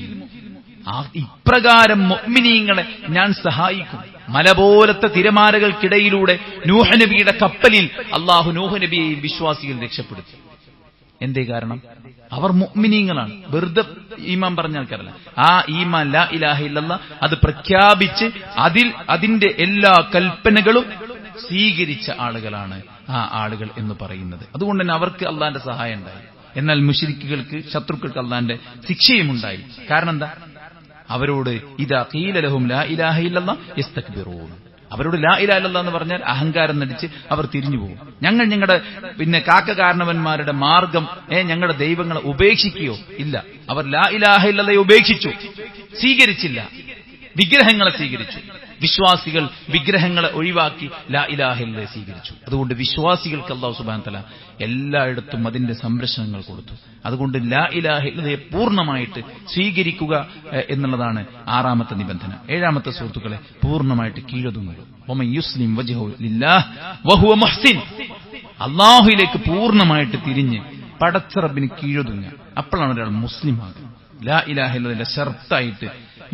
ഇപ്രകാരം മുഅ്മിനീങ്ങളെ ഞാൻ സഹായിക്കും. മല പോലത്തെ തിരമാലകൾക്കിടയിലൂടെ നൂഹ് നബിയുടെ കപ്പലിൽ അള്ളാഹു നൂഹ് നബിയെയും വിശ്വാസികൾ രക്ഷപ്പെടുത്തി. എന്തേ കാരണം? അവർ മുഅ്മിനീങ്ങളാണ്. വെറുതെ ഈമാൻ പറഞ്ഞാൽ കരല്ല. ആ ഈമാൻ ലാ ഇലാഹ ഇല്ലല്ലാഹ് അത് പ്രഖ്യാപിച്ച് അതിന്റെ എല്ലാ കൽപ്പനകളും സ്വീകരിച്ച ആളുകളാണ് ആ ആളുകൾ എന്ന് പറയുന്നത്. അതുകൊണ്ട് തന്നെ അവർക്ക് അള്ളാന്റെ സഹായം ഉണ്ടായി. എന്നാൽ മുശ്രിക്കുകൾക്ക്, ശത്രുക്കൾക്ക് അള്ളാന്റെ ശിക്ഷയും ഉണ്ടായി. കാരണം എന്താ? അവരോട് ഇദാ ഖീല ലഹും ലാ ഇലാഹ ഇല്ലല്ലാഹ് യസ്തക്ബിറൂൻ, അവരോട് ലാ ഇലാഹ ഇല്ലല്ലാഹ് എന്ന് പറഞ്ഞാൽ അഹങ്കാരം നടിച്ച് അവർ തിരിഞ്ഞു പോകും. ഞങ്ങളുടെ കാരണവന്മാരുടെ മാർഗം, ഞങ്ങളുടെ ദൈവങ്ങളെ ഉപേക്ഷിക്കുകയോ ഇല്ല. അവർ ലാ ഇലാഹ ഇല്ലല്ലാഹ് ഉപേക്ഷിച്ചു, സ്വീകരിച്ചില്ല, വിഗ്രഹങ്ങളെ സ്വീകരിച്ചു. വിശ്വാസികൾ വിഗ്രഹങ്ങളെ ഒഴിവാക്കി ലാ ഇലാഹ ഇല്ലല്ലാഹ് സ്വീകരിച്ചു. അതുകൊണ്ട് വിശ്വാസികൾക്ക് അല്ലാഹു സുബ്ഹാനഹു വ തആല എല്ലായിടത്തും അതിന്റെ സംരക്ഷണങ്ങൾ കൊടുത്തു. അതുകൊണ്ട് ലാ ഇലാഹ ഇല്ലല്ലാഹ് പൂർണ്ണമായിട്ട് സ്വീകരിക്കുക എന്നുള്ളതാണ് 6ാമത്തെ നിബന്ധന. 7ാമത്തെ സുഹൃത്തുക്കളെ, പൂർണ്ണമായിട്ട് കീഴൊതുങ്ങുക. വമൻ യുസ്ലിം വജ്ഹഹു ലില്ലാഹ് വഹുവ മുഹ്സിൻ, അല്ലാഹുവിലേക്ക് പൂർണ്ണമായിട്ട് തിരിഞ്ഞ് പടച്ച റബ്ബിന് കീഴൊതുങ്ങുക. അപ്പോഴാണ് ഒരാൾ മുസ്ലിം ആകുക. ലാ ഇലാഹ ഇല്ലല്ലാഹ് ഷർത്തായിട്ട്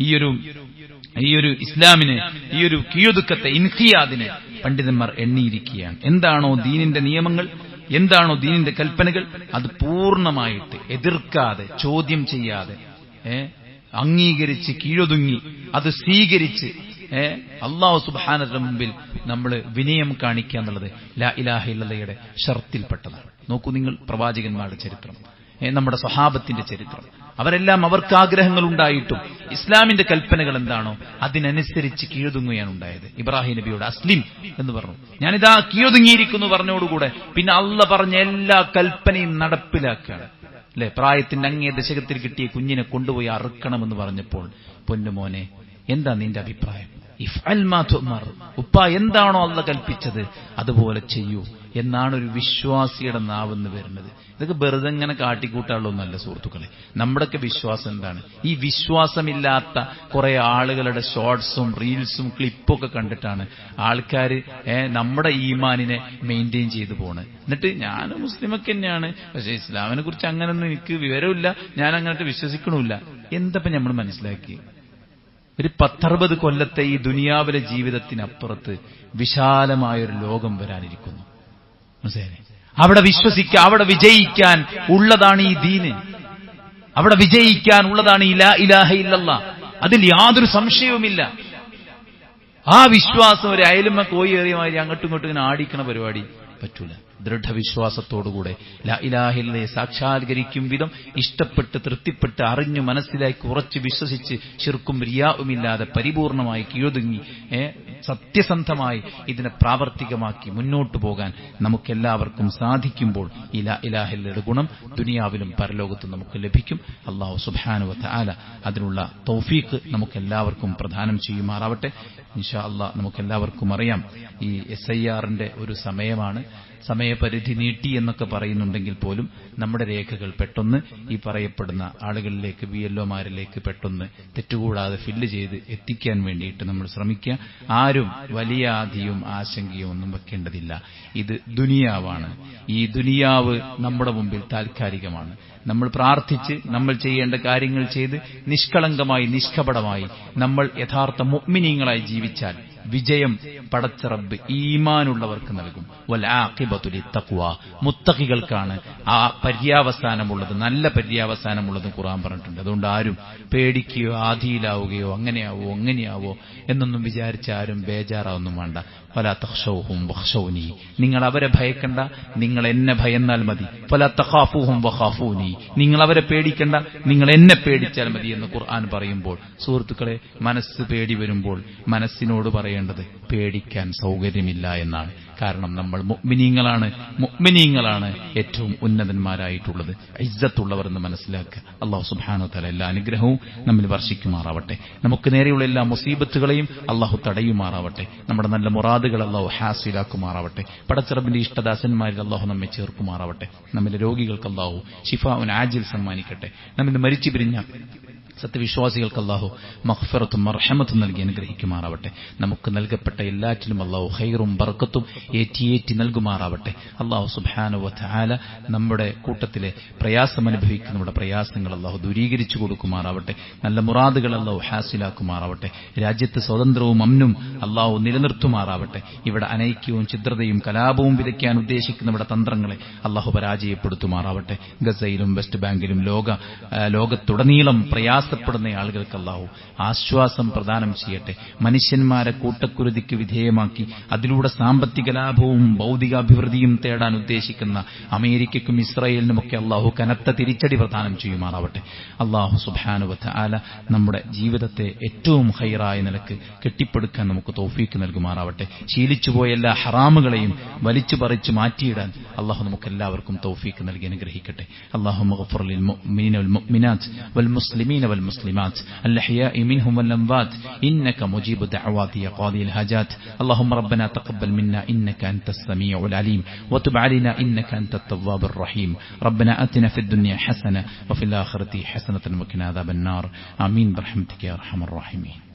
ഈ ഒരു ഇസ്ലാമിനെ, ഈ ഒരു കീഴൊതുക്കത്തെ, ഇൻഖിയാദിനെ പണ്ഡിതന്മാർ എണ്ണിയിരിക്കുകയാണ്. എന്താണോ ദീനിന്റെ നിയമങ്ങൾ, എന്താണോ ദീനിന്റെ കൽപ്പനകൾ, അത് പൂർണ്ണമായിട്ട് എതിർക്കാതെ, ചോദ്യം ചെയ്യാതെ അംഗീകരിച്ച് കീഴൊതുങ്ങി അത് സ്വീകരിച്ച് അല്ലാഹു സുബ്ഹാനഹു വ തആലയുടെ മുമ്പിൽ നമ്മൾ വിനയം കാണിക്കുക എന്നുള്ളത് ലാ ഇലാഹ ഇല്ലല്ലാഹയുടെ ഷർത്തിൽപ്പെട്ടതാണ്. നോക്കൂ നിങ്ങൾ, പ്രവാചകന്മാരുടെ ചരിത്രം, നമ്മുടെ സ്വഹാബത്തിന്റെ ചരിത്രം, അവരെല്ലാം അവർക്ക് ആഗ്രഹങ്ങൾ ഉണ്ടായിട്ടും ഇസ്ലാമിന്റെ കൽപ്പനകൾ എന്താണോ അതിനനുസരിച്ച് കീഴൊതുങ്ങുകയാണ് ഉണ്ടായത്. ഇബ്രാഹിം നബിയോട് അസ്ലിം എന്ന് പറഞ്ഞു, ഞാനിതാ കീഴൊതുങ്ങിയിരിക്കുന്നു പറഞ്ഞോടുകൂടെ പിന്നെ അള്ള പറഞ്ഞ എല്ലാ കൽപ്പനയും നടപ്പിലാക്കുകയാണ്. അല്ലെ, പ്രായത്തിന്റെ അങ്ങേ ദശകത്തിൽ കിട്ടിയ കുഞ്ഞിനെ കൊണ്ടുപോയി അറുക്കണമെന്ന് പറഞ്ഞപ്പോൾ, പൊന്നുമോനെ എന്താ നിന്റെ അഭിപ്രായം? ഇഫ്അൽ മാ തുഅ്മർ, ഉപ്പ എന്താണോ അള്ള കൽപ്പിച്ചത് അതുപോലെ ചെയ്യൂ എന്നാണ് ഒരു വിശ്വാസിയുടെ നാവെന്ന് വരുന്നത്. ഇതൊക്കെ വെറുതെ ഇങ്ങനെ കാട്ടിക്കൂട്ടാനുള്ളതൊന്നല്ല സുഹൃത്തുക്കളെ. നമ്മുടെയൊക്കെ വിശ്വാസം എന്താണ്? ഈ വിശ്വാസമില്ലാത്ത കുറെ ആളുകളുടെ ഷോർട്സും റീൽസും ക്ലിപ്പും ഒക്കെ കണ്ടിട്ടാണ് ആൾക്കാർ നമ്മുടെ ഈമാനിനെ മെയിൻറ്റെയിൻ ചെയ്തു പോണ്. എന്നിട്ട് ഞാൻ മുസ്ലിമൊക്കെ തന്നെയാണ്, പക്ഷെ ഇസ്ലാമിനെ കുറിച്ച് അങ്ങനൊന്നും എനിക്ക് വിവരമില്ല, ഞാൻ അങ്ങനത്തെ വിശ്വസിക്കണമില്ല. എന്തപ്പം നമ്മൾ മനസ്സിലാക്കി? ഒരു 10-60 കൊല്ലത്തെ ഈ ദുനിയാവിലെ ജീവിതത്തിനപ്പുറത്ത് വിശാലമായൊരു ലോകം വരാനിരിക്കുന്നു. അവിടെ വിശ്വസിക്കാൻ, അവിടെ വിജയിക്കാൻ ഉള്ളതാണ് ഈ ദീന്, അവിടെ വിജയിക്കാൻ ഉള്ളതാണ് ഈ ലാ ഇലാഹ ഇല്ലല്ലാഹ്. അതിൽ യാതൊരു സംശയവുമില്ല. ആ വിശ്വാസം ഒരു അയലുമ്മ കോയി ഏറിയമാതിരി അങ്ങോട്ടും ഇങ്ങോട്ടും ഇങ്ങനെ ആടിക്കണ പരിപാടി പറ്റൂല. ദൃഢവിശ്വാസത്തോടുകൂടെ ലാ ഇലാഹ ഇല്ലല്ലാഹ് സാക്ഷാത്കരിക്കും വിധം ഇഷ്ടപ്പെട്ട് തൃപ്തിപ്പെട്ട് അറിഞ്ഞു മനസ്സിലാക്കി ഉറച്ച് വിശ്വസിച്ച് ശിർക്കും റിയാഉമില്ലാതെ പരിപൂർണമായി കീഴൊതുങ്ങി സത്യസന്ധമായി ഇതിനെ പ്രാവർത്തികമാക്കി മുന്നോട്ടു പോകാൻ നമുക്കെല്ലാവർക്കും സാധിക്കുമ്പോൾ ഈ ലാ ഇലാഹ ഇല്ലല്ലാഹയുടെ ഗുണം ദുനിയാവിലും പരലോകത്തും നമുക്ക് ലഭിക്കും. അല്ലാഹു സുബ്ഹാനഹു വ തആല അതിനുള്ള തൗഫീഖ് നമുക്കെല്ലാവർക്കും പ്രദാനം ചെയ്യുമാറാവട്ടെ. ഇൻഷാ അല്ലാഹ് നമുക്കെല്ലാവർക്കും അറിയാം, ഈ SIRന്റെ ഒരു സമയമാണ്. സമയപരിധി നീട്ടി എന്നൊക്കെ പറയുന്നുണ്ടെങ്കിൽ പോലും നമ്മുടെ രേഖകൾ പെട്ടെന്ന് ഈ പറയപ്പെടുന്ന ആളുകളിലേക്ക്, BLOമാരിലേക്ക് പെട്ടെന്ന് തെറ്റുകൂടാതെ ഫില്ല് ചെയ്ത് എത്തിക്കാൻ വേണ്ടിയിട്ട് നമ്മൾ ശ്രമിക്കുക. ആരും വലിയ ആധിയും ആശങ്കയും ഒന്നും വെക്കേണ്ടതില്ല. ഇത് ദുനിയാവാണ്. ഈ ദുനിയാവ് നമ്മുടെ മുമ്പിൽ താൽക്കാലികമാണ്. നമ്മൾ പ്രാർത്ഥിച്ച് നമ്മൾ ചെയ്യേണ്ട കാര്യങ്ങൾ ചെയ്ത് നിഷ്കളങ്കമായി നിഷ്കപടമായി നമ്മൾ യഥാർത്ഥ മുഅ്മിനീങ്ങളായി ജീവിച്ചാൽ വിജയം പടച്ച റബ്ബ് ഈമാനുള്ളവർക്ക് നൽകും. വൽ ആഖിബത്തു ലിത്തഖ്വ, മുത്തഖികൾക്കാണ് ആ പര്യാവസാനമുള്ളത്, നല്ല പര്യാവസാനമുള്ളത് ഖുർആൻ പറഞ്ഞിട്ടുണ്ട്. അതുകൊണ്ട് ആരും പേടിക്കുകയോ ആധിയിലാവുകയോ അങ്ങനെയാവോ എന്നൊന്നും വിചാരിച്ച് ആരും ബേജാറാവൊന്നും വേണ്ട. ഫലാ തഖ്ശൗഹും വഖ്ശൗനി, നിങ്ങൾ അവരെ ഭയക്കണ്ട, നിങ്ങൾ എന്നെ ഭയന്നാൽ മതി. ഫലാ തഖാഫൂഹും വഖാഫൂനി, നിങ്ങൾ അവരെ പേടിക്കണ്ട, നിങ്ങൾ എന്നെ പേടിച്ചാൽ മതി എന്ന് ഖുർആൻ പറയുമ്പോൾ, സുഹൃത്തുക്കളെ, മനസ്സ് പേടി വരുമ്പോൾ മനസ്സിനോട് പറയേണ്ട പറയേണ്ടത് പേടിക്കാൻ സൗകര്യമില്ല എന്നാണ്. കാരണം നമ്മൾ മുഅ്മിനീങ്ങളാണ് ഏറ്റവും ഉന്നതന്മാരായിട്ടുള്ളത്, ഇസ്സത്തുള്ളവർ എന്ന് മനസ്സിലാക്കുക. അല്ലാഹു സുബ്ഹാനഹു വ തആല എല്ലാ അനുഗ്രഹവും നമ്മിൽ വർഷിക്കുമാറാവട്ടെ. നമുക്ക് നേരെയുള്ള എല്ലാ മുസീബത്തുകളെയും അല്ലാഹു തടയുമാറാവട്ടെ. നമ്മുടെ നല്ല മുറാദുകൾ അല്ലാഹു ഹാസിലാക്കുമാറാവട്ടെ. പടച്ചറബിന്റെ ഇഷ്ടദാസന്മാരിൽ അല്ലാഹു നമ്മെ ചേർക്കുമാറാവട്ടെ. നമ്മിലെ രോഗികൾക്ക് അല്ലാഹു ശിഫാഉൻ ആജിൽ സമ്മാനിക്കട്ടെ. നമ്മിൽ മരിച്ചു പിരിഞ്ഞ സത്യവിശ്വാസികൾക്ക് അല്ലാഹു മഗ്ഫിറത്തും മർഹമത്തും നൽകി അനുഗ്രഹിക്കുമാറാവട്ടെ. നമുക്ക് നൽകപ്പെട്ട എല്ലാറ്റിലും അല്ലാഹു ഖൈറും ബർക്കത്തും ഏറ്റി നൽകുമാറാവട്ടെ. അല്ലാഹു സുബ്ഹാനഹു വ തആല നമ്മുടെ കൂട്ടത്തിലെ പ്രയാസം അനുഭവിക്കുന്നവരുടെ പ്രയാസങ്ങൾ അല്ലാഹു ദൂരീകരിച്ചു കൊടുക്കുമാറാവട്ടെ. നല്ല മുറാദുകൾ അല്ലാഹു ഹാസിലാക്കുമാറാവട്ടെ. രാജ്യത്ത് സ്വതന്ത്രവും അമ്നും അല്ലാഹു നിലനിർത്തുമാറാവട്ടെ. ഇവിടെ അനൈക്യവും ഛിദ്രതയും കലാപവും വിതയ്ക്കാൻ ഉദ്ദേശിക്കുന്നവരുടെ തന്ത്രങ്ങളെ അല്ലാഹു പരാജയപ്പെടുത്തുമാറാവട്ടെ. ഗസയിലും വെസ്റ്റ് ബാങ്കിലും ലോകത്തുടനീളം പ്രയാസപ്പെടുന്ന ആളുകൾക്ക് അല്ലാഹു ആശ്വാസം പ്രദാനം ചെയ്യട്ടെ. മനുഷ്യന്മാരെ കൂട്ടക്കുരുതിക്ക് വിധേയമാക്കി അതിലൂടെ സാമ്പത്തിക ലാഭവും ഭൗതികാഭിവൃദ്ധിയും തേടാൻ ഉദ്ദേശിക്കുന്ന അമേരിക്കയ്ക്കും ഇസ്രായേലിനുമൊക്കെ അല്ലാഹു കനത്ത തിരിച്ചടി പ്രദാനം ചെയ്യുമാറാവട്ടെ. അല്ലാഹു സുബ്ഹാനഹു വ തആല നമ്മുടെ ജീവിതത്തെ ഏറ്റവും ഖൈറായ നിലക്ക് കെട്ടിപ്പടുക്കാൻ നമുക്ക് തൗഫീക്ക് നൽകുമാറാവട്ടെ. ശീലിച്ചുപോയ എല്ലാ ഹറാമുകളെയും വലിച്ചു പറിച്ചു മാറ്റിയിടാൻ അല്ലാഹു നമുക്കെല്ലാവർക്കും തൗഫീക്ക് നൽകി അനുഗ്രഹിക്കട്ടെ. അല്ലാഹുമ്മ ഗ്ഫിർ ലിൽ മുഅ്മിനീന വൽ മുഅ്മിനാത്ത് വൽ മുസ്ലിമീന والمسلمات الأحياء منهم والأموات إنك مجيب الدعوات يا قاضي الحاجات. اللهم ربنا تقبل منا إنك أنت السميع العليم وتب علينا إنك أنت التواب الرحيم. ربنا آتنا في الدنيا حسنة وفي الآخرة حسنة وقنا عذاب النار. آمين برحمتك يا أرحم الراحمين.